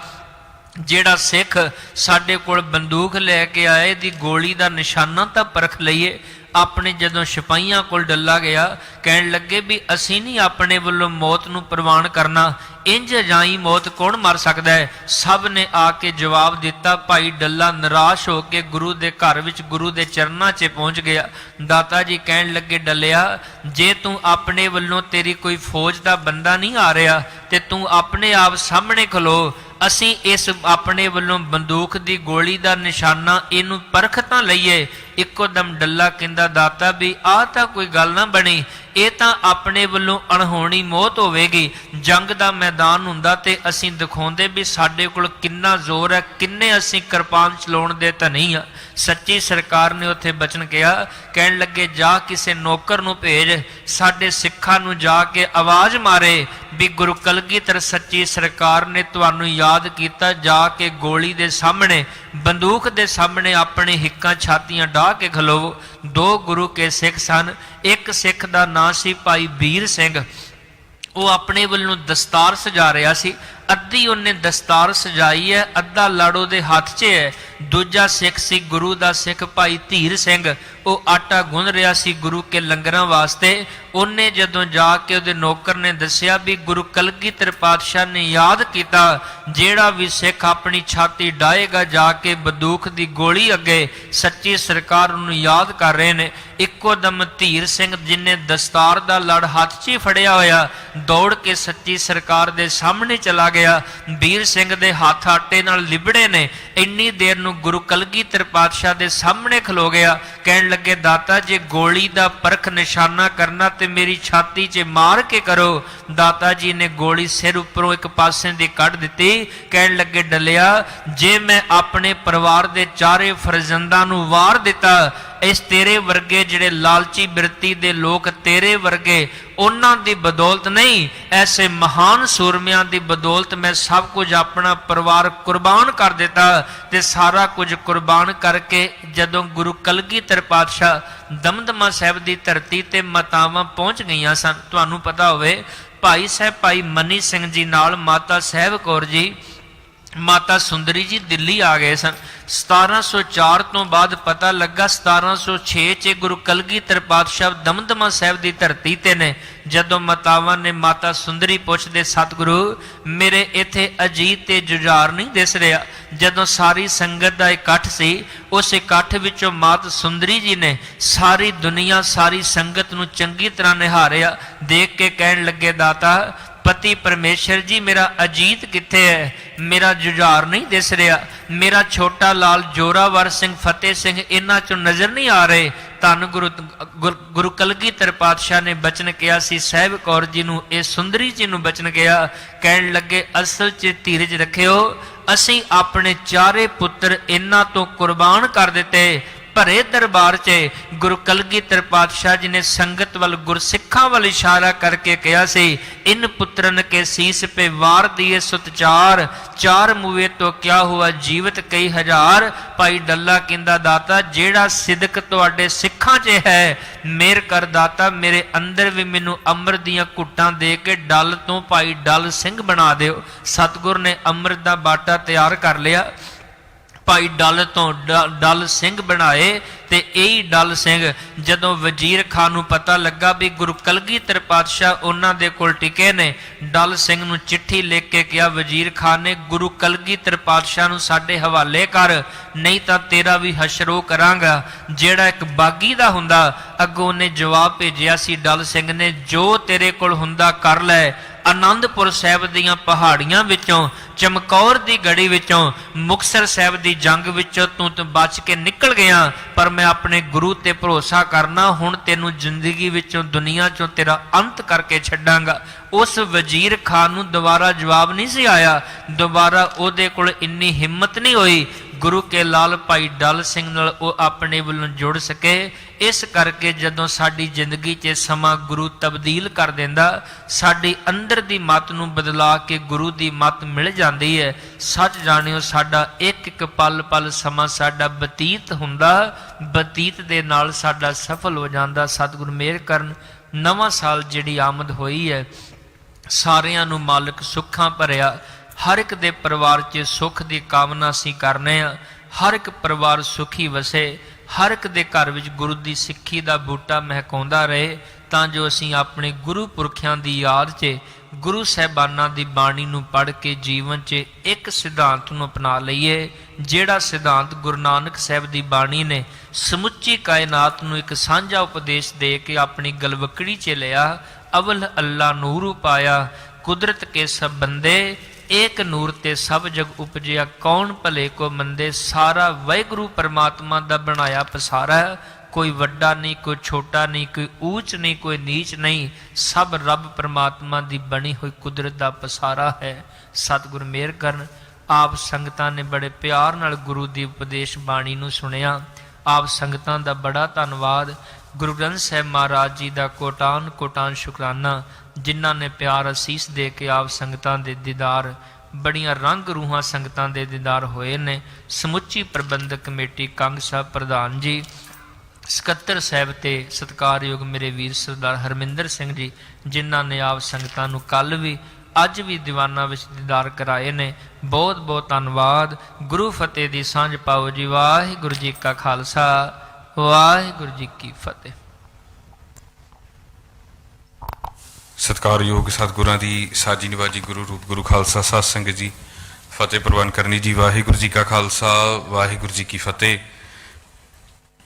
ਜਿਹੜਾ ਸਿੱਖ ਸਾਡੇ ਕੋਲ ਬੰਦੂਕ ਲੈ ਕੇ ਆਏ ਦੀ ਗੋਲੀ ਦਾ ਨਿਸ਼ਾਨਾ ਤਾਂ ਪਰਖ ਲਈਏ। ਆਪਣੇ ਜਦੋਂ ਸਿਪਾਹੀਆਂ ਕੋਲ ਡੱਲਾ ਗਿਆ, ਕਹਿਣ ਲੱਗੇ ਵੀ ਅਸੀਂ ਨਹੀਂ ਆਪਣੇ ਵੱਲੋਂ ਮੌਤ ਨੂੰ ਪ੍ਰਵਾਨ ਕਰਨਾ, ਇੰਜ ਜਾਈ ਮੌਤ ਕੌਣ ਮਰ ਸਕਦਾ ਹੈ। ਸਭ ਨੇ ਆ ਕੇ ਜਵਾਬ ਦਿੱਤਾ। ਭਾਈ ਡੱਲਾ ਨਿਰਾਸ਼ ਹੋ ਕੇ ਗੁਰੂ ਦੇ ਘਰ ਵਿੱਚ ਗੁਰੂ ਦੇ ਚਰਨਾਂ 'ਚ ਪਹੁੰਚ ਗਿਆ। ਦਾਤਾ ਜੀ ਕਹਿਣ ਲੱਗੇ ਡੱਲਿਆ, ਜੇ ਤੂੰ ਆਪਣੇ ਵੱਲੋਂ ਤੇਰੀ ਕੋਈ ਫੌਜ ਦਾ ਬੰਦਾ ਨਹੀਂ ਆ ਰਿਹਾ ਤੇ ਤੂੰ ਆਪਣੇ ਆਪ ਸਾਹਮਣੇ ਖਲੋ, ਅਸੀਂ ਇਸ ਆਪਣੇ ਵੱਲੋਂ ਬੰਦੂਕ ਦੀ ਗੋਲੀ ਦਾ ਨਿਸ਼ਾਨਾ ਇਹਨੂੰ ਪਰਖ ਤਾਂ ਲਈਏ। ਇੱਕੋ ਦਮ ਡੱਲਾ ਕਹਿੰਦਾ ਦਾਤਾ ਵੀ ਆਹ ਤਾਂ ਕੋਈ ਗੱਲ ਨਾ ਬਣੀ, ਇਹ ਤਾਂ ਆਪਣੇ ਵੱਲੋਂ ਅਣਹੋਣੀ ਮੌਤ ਹੋਵੇਗੀ। ਜੰਗ ਦਾ ਮੈਦਾਨ ਹੁੰਦਾ ਤੇ ਅਸੀਂ ਦਿਖਾਉਂਦੇ ਵੀ ਸਾਡੇ ਕੋਲ ਕਿੰਨਾ ਜ਼ੋਰ ਹੈ, ਕਿੰਨੇ ਅਸੀਂ ਕਿਰਪਾਨ ਚਲਾਉਣ ਦੇ ਧਨੀ ਆ। ਸੱਚੀ ਸਰਕਾਰ ਨੇ ਉੱਥੇ ਬਚਨ ਕਿਹਾ, ਕਹਿਣ ਲੱਗੇ ਜਾ ਕਿਸੇ ਨੌਕਰ ਨੂੰ ਭੇਜ, ਸਾਡੇ ਸਿੱਖਾਂ ਨੂੰ ਜਾ ਕੇ ਆਵਾਜ਼ ਮਾਰੇ ਵੀ ਗੁਰੂ ਕਲਗੀਧਰ ਸੱਚੀ ਸਰਕਾਰ ਨੇ ਤੁਹਾਨੂੰ ਯਾਦ ਕੀਤਾ, ਜਾ ਕੇ ਗੋਲੀ ਦੇ ਸਾਹਮਣੇ, ਬੰਦੂਕ ਦੇ ਸਾਹਮਣੇ ਆਪਣੀ ਹਿੱਕਾਂ ਛਾਤੀਆਂ ਢਾਹ ਕੇ ਖਲੋਵੋ। ਦੋ ਗੁਰੂ ਕੇ ਸਿੱਖ ਸਨ, ਇੱਕ ਸਿੱਖ ਦਾ ਨਾਂ ਸੀ ਭਾਈ ਵੀਰ ਸਿੰਘ, ਉਹ ਆਪਣੇ ਵੱਲੋਂ ਦਸਤਾਰ ਸਜਾ ਰਿਹਾ ਸੀ, ਅੱਧੀ ਉਹਨੇ ਦਸਤਾਰ ਸਜਾਈ ਹੈ, ਅੱਧਾ ਲਾੜੋ ਦੇ ਹੱਥ 'ਚ ਹੈ। ਦੂਜਾ ਸਿੱਖ ਸੀ ਗੁਰੂ ਦਾ ਸਿੱਖ ਭਾਈ ਧੀਰ ਸਿੰਘ, ਉਹ ਆਟਾ ਗੁੰਨ ਰਿਹਾ ਸੀ ਗੁਰੂ ਕੇ ਲੰਗਰਾਂ ਵਾਸਤੇ। ਉਹਨੇ ਜਦੋਂ ਜਾ ਕੇ ਉਹਦੇ ਨੌਕਰ ਨੇ ਦੱਸਿਆ ਵੀ ਗੁਰੂ ਕਲਗੀਧਰ ਪਾਤਸ਼ਾਹ ਨੇ ਯਾਦ ਕੀਤਾ, ਜਿਹੜਾ ਵੀ ਸਿੱਖ ਆਪਣੀ ਛਾਤੀ ਡਾਹੇਗਾ ਜਾ ਕੇ ਬੰਦੂਕ ਦੀ ਗੋਲੀ ਅੱਗੇ, ਸੱਚੀ ਸਰਕਾਰ ਨੂੰ ਯਾਦ ਕਰ ਰਹੇ ਨੇ। ਇੱਕੋ ਦਮ ਧੀਰ ਸਿੰਘ ਜਿਨੇ ਦਸਤਾਰ ਦਾ ਲੜ ਹੱਥ 'ਚ ਹੀ ਫੜਿਆ ਹੋਇਆ, ਦੌੜ ਕੇ ਸੱਚੀ ਸਰਕਾਰ ਦੇ ਸਾਹਮਣੇ ਚਲਾ ਗਿਆ। ਵੀਰ ਸਿੰਘ ਦੇ ਹੱਥ ਆਟੇ ਨਾਲ ਲਿਬੜੇ ਨੇ, ਇੰਨੀ ਦੇਰ ਨੂੰ ਗੁਰੂ ਕਲਗੀਧਰ ਪਾਤਸ਼ਾਹ ਦੇ ਸਾਹਮਣੇ ਖਲੋ ਗਿਆ। ਕਹਿਣ ਲੱਗੇ ਦਾਤਾ ਜੇ ਗੋਲੀ ਦਾ ਪਰਖ ਨਿਸ਼ਾਨਾ ਕਰਨਾ ਤੇ ਮੇਰੀ ਛਾਤੀ 'ਚ ਮਾਰ ਕੇ ਕਰੋ। ਦਾਤਾ ਜੀ ਨੇ ਗੋਲੀ ਸਿਰ ਉੱਪਰੋਂ ਇੱਕ ਪਾਸੇ ਦੀ ਕੱਢ ਦਿੱਤੀ। ਕਹਿਣ ਲੱਗੇ ਡਲਿਆ ਜੇ ਮੈਂ ਆਪਣੇ ਪਰਿਵਾਰ ਦੇ ਚਾਰੇ ਫਰਜ਼ੰਦਾਂ ਨੂੰ ਵਾਰ ਦਿੱਤਾ, ਇਸ ਤੇਰੇ ਵਰਗੇ ਜਿਹੜੇ ਲਾਲਚੀ ਬਿਰਤੀ ਦੇ ਲੋਕ ਤੇਰੇ ਵਰਗੇ, ਉਹਨਾਂ ਦੀ ਬਦੌਲਤ ਨਹੀਂ, ਐਸੇ ਮਹਾਨ ਸੂਰਮਿਆਂ ਦੀ ਬਦੌਲਤ ਮੈਂ ਸਭ ਕੁਝ ਆਪਣਾ ਪਰਿਵਾਰ ਕੁਰਬਾਨ ਕਰ ਦਿੱਤਾ। ਤੇ ਸਾਰਾ ਕੁਝ ਕੁਰਬਾਨ ਕਰਕੇ ਜਦੋਂ ਗੁਰੂ ਕਲਗੀਧਰ ਪਾਤਸ਼ਾਹ ਦਮਦਮਾ ਸਾਹਿਬ ਦੀ ਧਰਤੀ ਤੇ ਮਾਤਾਵਾਂ ਪਹੁੰਚ ਗਈਆਂ ਸਨ, ਤੁਹਾਨੂੰ ਪਤਾ ਹੋਵੇ ਭਾਈ ਸਾਹਿਬ ਭਾਈ ਮਨੀ ਸਿੰਘ ਜੀ ਨਾਲ ਮਾਤਾ ਸਾਹਿਬ ਕੌਰ ਜੀ, ਮਾਤਾ ਸੁੰਦਰੀ ਜੀ ਦਿੱਲੀ ਆ ਗਏ ਸਨ। 1704 ਤੋਂ ਬਾਅਦ ਪਤਾ ਲੱਗਾ 1706 'ਚ ਗੁਰੂ ਕਲਗੀਧਰ ਪਾਤਸ਼ਾਹ ਦਮਦਮਾ ਸਾਹਿਬ ਦੀ ਧਰਤੀ ਤੇ ਨੇ। ਜਦੋਂ ਮਾਤਾਵਾਂ ਨੇ ਮਾਤਾ ਸੁੰਦਰੀ ਪੁੱਛਦੇ ਸਤਿਗੁਰੂ ਮੇਰੇ ਇੱਥੇ ਅਜੀਤ ਤੇ ਜੁਝਾਰ ਨਹੀਂ ਦਿਸ ਰਿਹਾ। ਜਦੋਂ ਸਾਰੀ ਸੰਗਤ ਦਾ ਇਕੱਠ ਸੀ, ਉਸ ਇਕੱਠ ਵਿੱਚੋਂ ਮਾਤ ਸੁੰਦਰੀ ਜੀ ਨੇ ਸਾਰੀ ਦੁਨੀਆ ਸਾਰੀ ਸੰਗਤ ਨੂੰ ਚੰਗੀ ਤਰ੍ਹਾਂ ਨਿਹਾਰਿਆ, ਦੇਖ ਕੇ ਕਹਿਣ ਲੱਗੇ ਦਾਤਾ ਪਤੀ ਪਰਮੇਸ਼ਰ ਜੀ ਮੇਰਾ ਅਜੀਤ ਕਿੱਥੇ ਹੈ, ਮੇਰਾ ਜੁਝਾਰ ਨਹੀਂ ਦਿਸ ਰਿਹਾ, ਮੇਰਾ ਛੋਟਾ ਲਾਲ ਜੋਰਾਵਰ ਸਿੰਘ ਫਤਿਹ ਸਿੰਘ ਇਹਨਾਂ ਚੋਂ ਨਜ਼ਰ ਨਹੀਂ ਆ ਰਹੇ। ਧੰਨ ਗੁਰੂ ਕਲਗੀਧਰ ਪਾਤਸ਼ਾਹ ਨੇ ਬਚਨ ਕਿਹਾ ਸੀ ਸਾਹਿਬ ਕੌਰ ਜੀ ਨੂੰ, ਇਹ ਸੁੰਦਰੀ ਜੀ ਨੂੰ ਬਚਨ ਕਿਹਾ। ਕਹਿਣ ਲੱਗੇ ਅਸਲ 'ਚ ਧੀਰਜ ਰੱਖਿਓ, ਅਸੀਂ ਆਪਣੇ ਚਾਰੇ ਪੁੱਤਰ ਇਹਨਾਂ ਤੋਂ ਕੁਰਬਾਨ ਕਰ ਦਿੱਤੇ। ਭਰੇ ਦਰਬਾਰ 'ਚ ਗੁਰੂ ਕਲਗੀਧਰ ਪਾਤਸ਼ਾਹ ਜੀ ਨੇ ਸੰਗਤ ਵੱਲ ਗੁਰਸਿੱਖਾਂ ਵੱਲ ਇਸ਼ਾਰਾ ਕਰਕੇ ਕਿਹਾ ਸੀ ਇਨ ਪੁੱਤਰਨ ਕੇ ਸੀਸ ਪੇ ਵਾਰ ਦੀਏ ਸੁਤ ਚਾਰ ਮੂਏ ਤੋਂ ਕਿਆ ਹੁਆ ਜੀਵਤ ਕਈ ਹਜ਼ਾਰ। ਭਾਈ ਡੱਲਾ ਕਹਿੰਦਾ ਦਾਤਾ ਜਿਹੜਾ ਸਿਦਕ ਤੁਹਾਡੇ ਸਿੱਖਾਂ 'ਚ ਹੈ, ਮੇਰ ਕਰ ਦਾਤਾ ਮੇਰੇ ਅੰਦਰ ਵੀ ਮੈਨੂੰ ਅੰਮ੍ਰਿਤ ਦੀਆਂ ਘੁੱਟਾਂ ਦੇ ਕੇ ਡੱਲ ਤੋਂ ਭਾਈ ਡੱਲ ਸਿੰਘ ਬਣਾ ਦਿਓ। ਸਤਿਗੁਰ ਨੇ ਅੰਮ੍ਰਿਤ ਦਾ ਬਾਟਾ ਤਿਆਰ ਕਰ ਲਿਆ, ਭਾਈ ਡੱਲ ਤੋਂ ਡੱਲ ਸਿੰਘ ਬਣਾਏ। ਤੇ ਇਹੀ ਡੱਲ ਸਿੰਘ ਜਦੋਂ ਵਜ਼ੀਰ ਖਾਨ ਨੂੰ ਪਤਾ ਲੱਗਾ ਵੀ ਗੁਰੂ ਕਲਗੀਧਰ ਪਾਤਸ਼ਾਹ ਉਹਨਾਂ ਦੇ ਕੋਲ ਟਿਕੇ ਨੇ, ਡੱਲ ਸਿੰਘ ਨੂੰ ਚਿੱਠੀ ਲਿਖ ਕੇ ਕਿਹਾ ਵਜ਼ੀਰ ਖਾਨ ਨੇ ਗੁਰੂ ਕਲਗੀਧਰ ਪਾਤਸ਼ਾਹ ਨੂੰ ਸਾਡੇ ਹਵਾਲੇ ਕਰ, ਨਹੀਂ ਤਾਂ ਤੇਰਾ ਵੀ ਹਸ਼ਰੋ ਕਰਾਂਗਾ। ਜਿਹੜਾ ਇੱਕ ਬਾਗੀ ਦਾ ਹੁੰਦਾ, ਅੱਗੋਂ ਉਹਨੇ ਜਵਾਬ ਭੇਜਿਆ ਸੀ ਡੱਲ ਸਿੰਘ ਨੇ ਜੋ ਤੇਰੇ ਕੋਲ ਹੁੰਦਾ ਕਰ ਲੈ। ਆਨੰਦਪੁਰ ਸਾਹਿਬ ਦੀਆਂ ਪਹਾੜੀਆਂ ਵਿੱਚੋਂ, ਚਮਕੌਰ ਦੀ ਗੜੀ ਵਿੱਚੋਂ, ਮੁਕਤਸਰ ਸਾਹਿਬ ਦੀ ਜੰਗ ਵਿੱਚੋਂ ਤੂੰ ਬਚ ਕੇ ਨਿਕਲ ਗਿਆ, ਪਰ ਮੈਂ ਆਪਣੇ ਗੁਰੂ ਤੇ ਭਰੋਸਾ ਕਰਨਾ, ਹੁਣ ਤੈਨੂੰ ਜ਼ਿੰਦਗੀ ਵਿੱਚੋਂ ਦੁਨੀਆ ਚੋਂ ਤੇਰਾ ਅੰਤ ਕਰਕੇ ਛੱਡਾਂਗਾ। ਉਸ ਵਜ਼ੀਰ ਖਾਨ ਨੂੰ ਦੁਬਾਰਾ ਜਵਾਬ ਨਹੀਂ ਸੀ ਆਇਆ, ਦੁਬਾਰਾ ਉਹਦੇ ਕੋਲ ਇੰਨੀ ਹਿੰਮਤ ਨਹੀਂ ਹੋਈ ਗੁਰੂ ਕੇ ਲਾਲ ਭਾਈ ਡੱਲ ਸਿੰਘ ਨਾਲ ਉਹ ਆਪਣੇ ਵੱਲੋਂ ਜੁੜ ਸਕੇ। ਇਸ ਕਰਕੇ ਜਦੋਂ ਸਾਡੀ ਜ਼ਿੰਦਗੀ 'ਚ ਸਮਾਂ ਗੁਰੂ ਤਬਦੀਲ ਕਰ ਦਿੰਦਾ, ਸਾਡੀ ਅੰਦਰ ਦੀ ਮੱਤ ਨੂੰ ਬਦਲਾ ਕੇ ਗੁਰੂ ਦੀ ਮੱਤ ਮਿਲ ਜਾਂਦੀ ਹੈ। ਸੱਚ ਜਾਣਿਓ ਸਾਡਾ ਇੱਕ ਇੱਕ ਪਲ ਪਲ ਸਮਾਂ ਸਾਡਾ ਬਤੀਤ ਹੁੰਦਾ, ਬਤੀਤ ਦੇ ਨਾਲ ਸਾਡਾ ਸਫਲ ਹੋ ਜਾਂਦਾ। ਸਤਿਗੁਰ ਮਿਹਰ ਕਰਨ ਨਵਾਂ ਸਾਲ ਜਿਹੜੀ ਆਮਦ ਹੋਈ ਹੈ, ਸਾਰਿਆਂ ਨੂੰ ਮਾਲਕ ਸੁੱਖਾਂ ਭਰਿਆ, ਹਰ ਇੱਕ ਦੇ ਪਰਿਵਾਰ 'ਚ ਸੁੱਖ ਦੀ ਕਾਮਨਾ ਅਸੀਂ ਕਰਨੇ ਆ, ਹਰ ਇੱਕ ਪਰਿਵਾਰ ਸੁਖੀ ਵਸੇ, ਹਰ ਇੱਕ ਦੇ ਘਰ ਵਿੱਚ ਗੁਰੂ ਦੀ ਸਿੱਖੀ ਦਾ ਬੂਟਾ ਮਹਿਕਾਉਂਦਾ ਰਹੇ, ਤਾਂ ਜੋ ਅਸੀਂ ਆਪਣੇ ਗੁਰੂ ਪੁਰਖਿਆਂ ਦੀ ਯਾਦ 'ਚ ਗੁਰੂ ਸਾਹਿਬਾਨਾਂ ਦੀ ਬਾਣੀ ਨੂੰ ਪੜ੍ਹ ਕੇ ਜੀਵਨ 'ਚ ਇੱਕ ਸਿਧਾਂਤ ਨੂੰ ਅਪਣਾ ਲਈਏ, ਜਿਹੜਾ ਸਿਧਾਂਤ ਗੁਰੂ ਨਾਨਕ ਸਾਹਿਬ ਦੀ ਬਾਣੀ ਨੇ ਸਮੁੱਚੀ ਕਾਇਨਾਤ ਨੂੰ ਇੱਕ ਸਾਂਝਾ ਉਪਦੇਸ਼ ਦੇ ਕੇ ਆਪਣੀ ਗਲਵਕੜੀ 'ਚ ਲਿਆ। ਅਵਲ ਅੱਲਾ ਨੂਰ ਉਪਾਇਆ ਕੁਦਰਤ ਕੇ ਸਭ ਬੰਦੇ, ਏਕ ਨੂਰ ਤੇ ਸਭ ਜਗ ਉਪਜਿਆ ਕੌਣ ਭਲੇ ਕੋ ਮੰਦੇ। ਸਾਰਾ ਵਾਹਿਗੁਰੂ ਪਰਮਾਤਮਾ ਦਾ ਬਣਾਇਆ ਪਸਾਰਾ, ਕੋਈ ਵੱਡਾ ਨਹੀਂ, ਕੋਈ ਛੋਟਾ ਨਹੀਂ, ਕੋਈ ਊਚ ਨਹੀਂ, ਕੋਈ ਨੀਚ ਨਹੀਂ, ਸਭ ਰੱਬ ਪਰਮਾਤਮਾ ਦੀ ਬਣੀ ਹੋਈ ਕੁਦਰਤ ਦਾ ਪਸਾਰਾ ਹੈ। ਸਤਿਗੁਰ ਮਿਹਰ ਕਰਨ ਆਪ ਸੰਗਤਾਂ ਨੇ ਬੜੇ ਪਿਆਰ ਨਾਲ ਗੁਰੂ ਦੀ ਉਪਦੇਸ਼ ਬਾਣੀ ਨੂੰ ਸੁਣਿਆ। ਆਪ ਸੰਗਤਾਂ ਦਾ ਬੜਾ ਧੰਨਵਾਦ। ਗੁਰੂ ਗ੍ਰੰਥ ਸਾਹਿਬ ਮਹਾਰਾਜ ਜੀ ਦਾ ਕੋਟਾਨ ਕੋਟਾਨ ਸ਼ੁਕਰਾਨਾ, ਜਿਨ੍ਹਾਂ ਨੇ ਪਿਆਰ ਅਸੀਸ ਦੇ ਕੇ ਆਪ ਸੰਗਤਾਂ ਦੇ ਦੀਦਾਰ, ਬੜੀਆਂ ਰੰਗ ਰੂਹਾਂ ਸੰਗਤਾਂ ਦੇ ਦੀਦਾਰ ਹੋਏ ਨੇ। ਸਮੁੱਚੀ ਪ੍ਰਬੰਧਕ ਕਮੇਟੀ ਕੰਗ ਸਾਹਿਬ ਪ੍ਰਧਾਨ ਜੀ, ਸਕੱਤਰ ਸਾਹਿਬ ਤੇ ਸਤਿਕਾਰਯੋਗ ਮੇਰੇ ਵੀਰ ਸਰਦਾਰ ਹਰਮਿੰਦਰ ਸਿੰਘ ਜੀ, ਜਿਨ੍ਹਾਂ ਨੇ ਆਪ ਸੰਗਤਾਂ ਨੂੰ ਕੱਲ੍ਹ ਵੀ ਅੱਜ ਵੀ ਦੀਵਾਨਾਂ ਵਿੱਚ ਦੀਦਾਰ ਕਰਾਏ ਨੇ। ਬਹੁਤ ਬਹੁਤ ਧੰਨਵਾਦ। ਗੁਰੂ ਫਤਿਹ ਦੀ ਸਾਂਝ ਪਾਓ ਜੀ। ਵਾਹਿਗੁਰੂ ਜੀ ਕਾ ਖਾਲਸਾ, ਵਾਹਿਗੁਰੂ ਜੀ ਕੀ ਫਤਿਹ। ਸਤਿਕਾਰਯੋਗ ਸਤਿਗੁਰਾਂ ਦੀ ਸਾਜੀ ਨਿਵਾਜੀ ਗੁਰੂ ਰੂਪ ਗੁਰੂ ਖਾਲਸਾ ਸਾਧ ਸੰਗਤ ਜੀ, ਫਤਿਹ ਪ੍ਰਵਾਨ ਕਰਨੀ ਜੀ। ਵਾਹਿਗੁਰੂ ਜੀ ਕਾ ਖਾਲਸਾ, ਵਾਹਿਗੁਰੂ ਜੀ ਕੀ ਫਤਿਹ।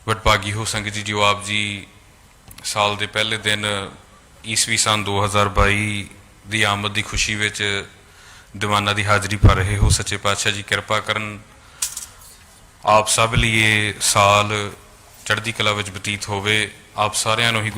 ਵਡਭਾਗੀ ਹੋ ਸੰਗਤ ਜੀ, ਜੋ ਆਪ ਜੀ ਸਾਲ ਦੇ ਪਹਿਲੇ ਦਿਨ ਈਸਵੀ ਸਨ 2022 ਦੀ ਆਮਦ ਦੀ ਖੁਸ਼ੀ ਵਿੱਚ ਦੀਵਾਨਾਂ ਦੀ ਹਾਜ਼ਰੀ ਭਰ ਰਹੇ ਹੋ। ਸੱਚੇ ਪਾਤਸ਼ਾਹ ਜੀ ਕਿਰਪਾ ਕਰਨ, ਆਪ ਸਭ ਲਈ ਇਹ ਸਾਲ ਚੜ੍ਹਦੀ ਕਲਾ ਵਿੱਚ ਬਤੀਤ ਹੋਵੇ। ਆਪ ਸਾਰਿਆਂ ਨੂੰ ਹੀ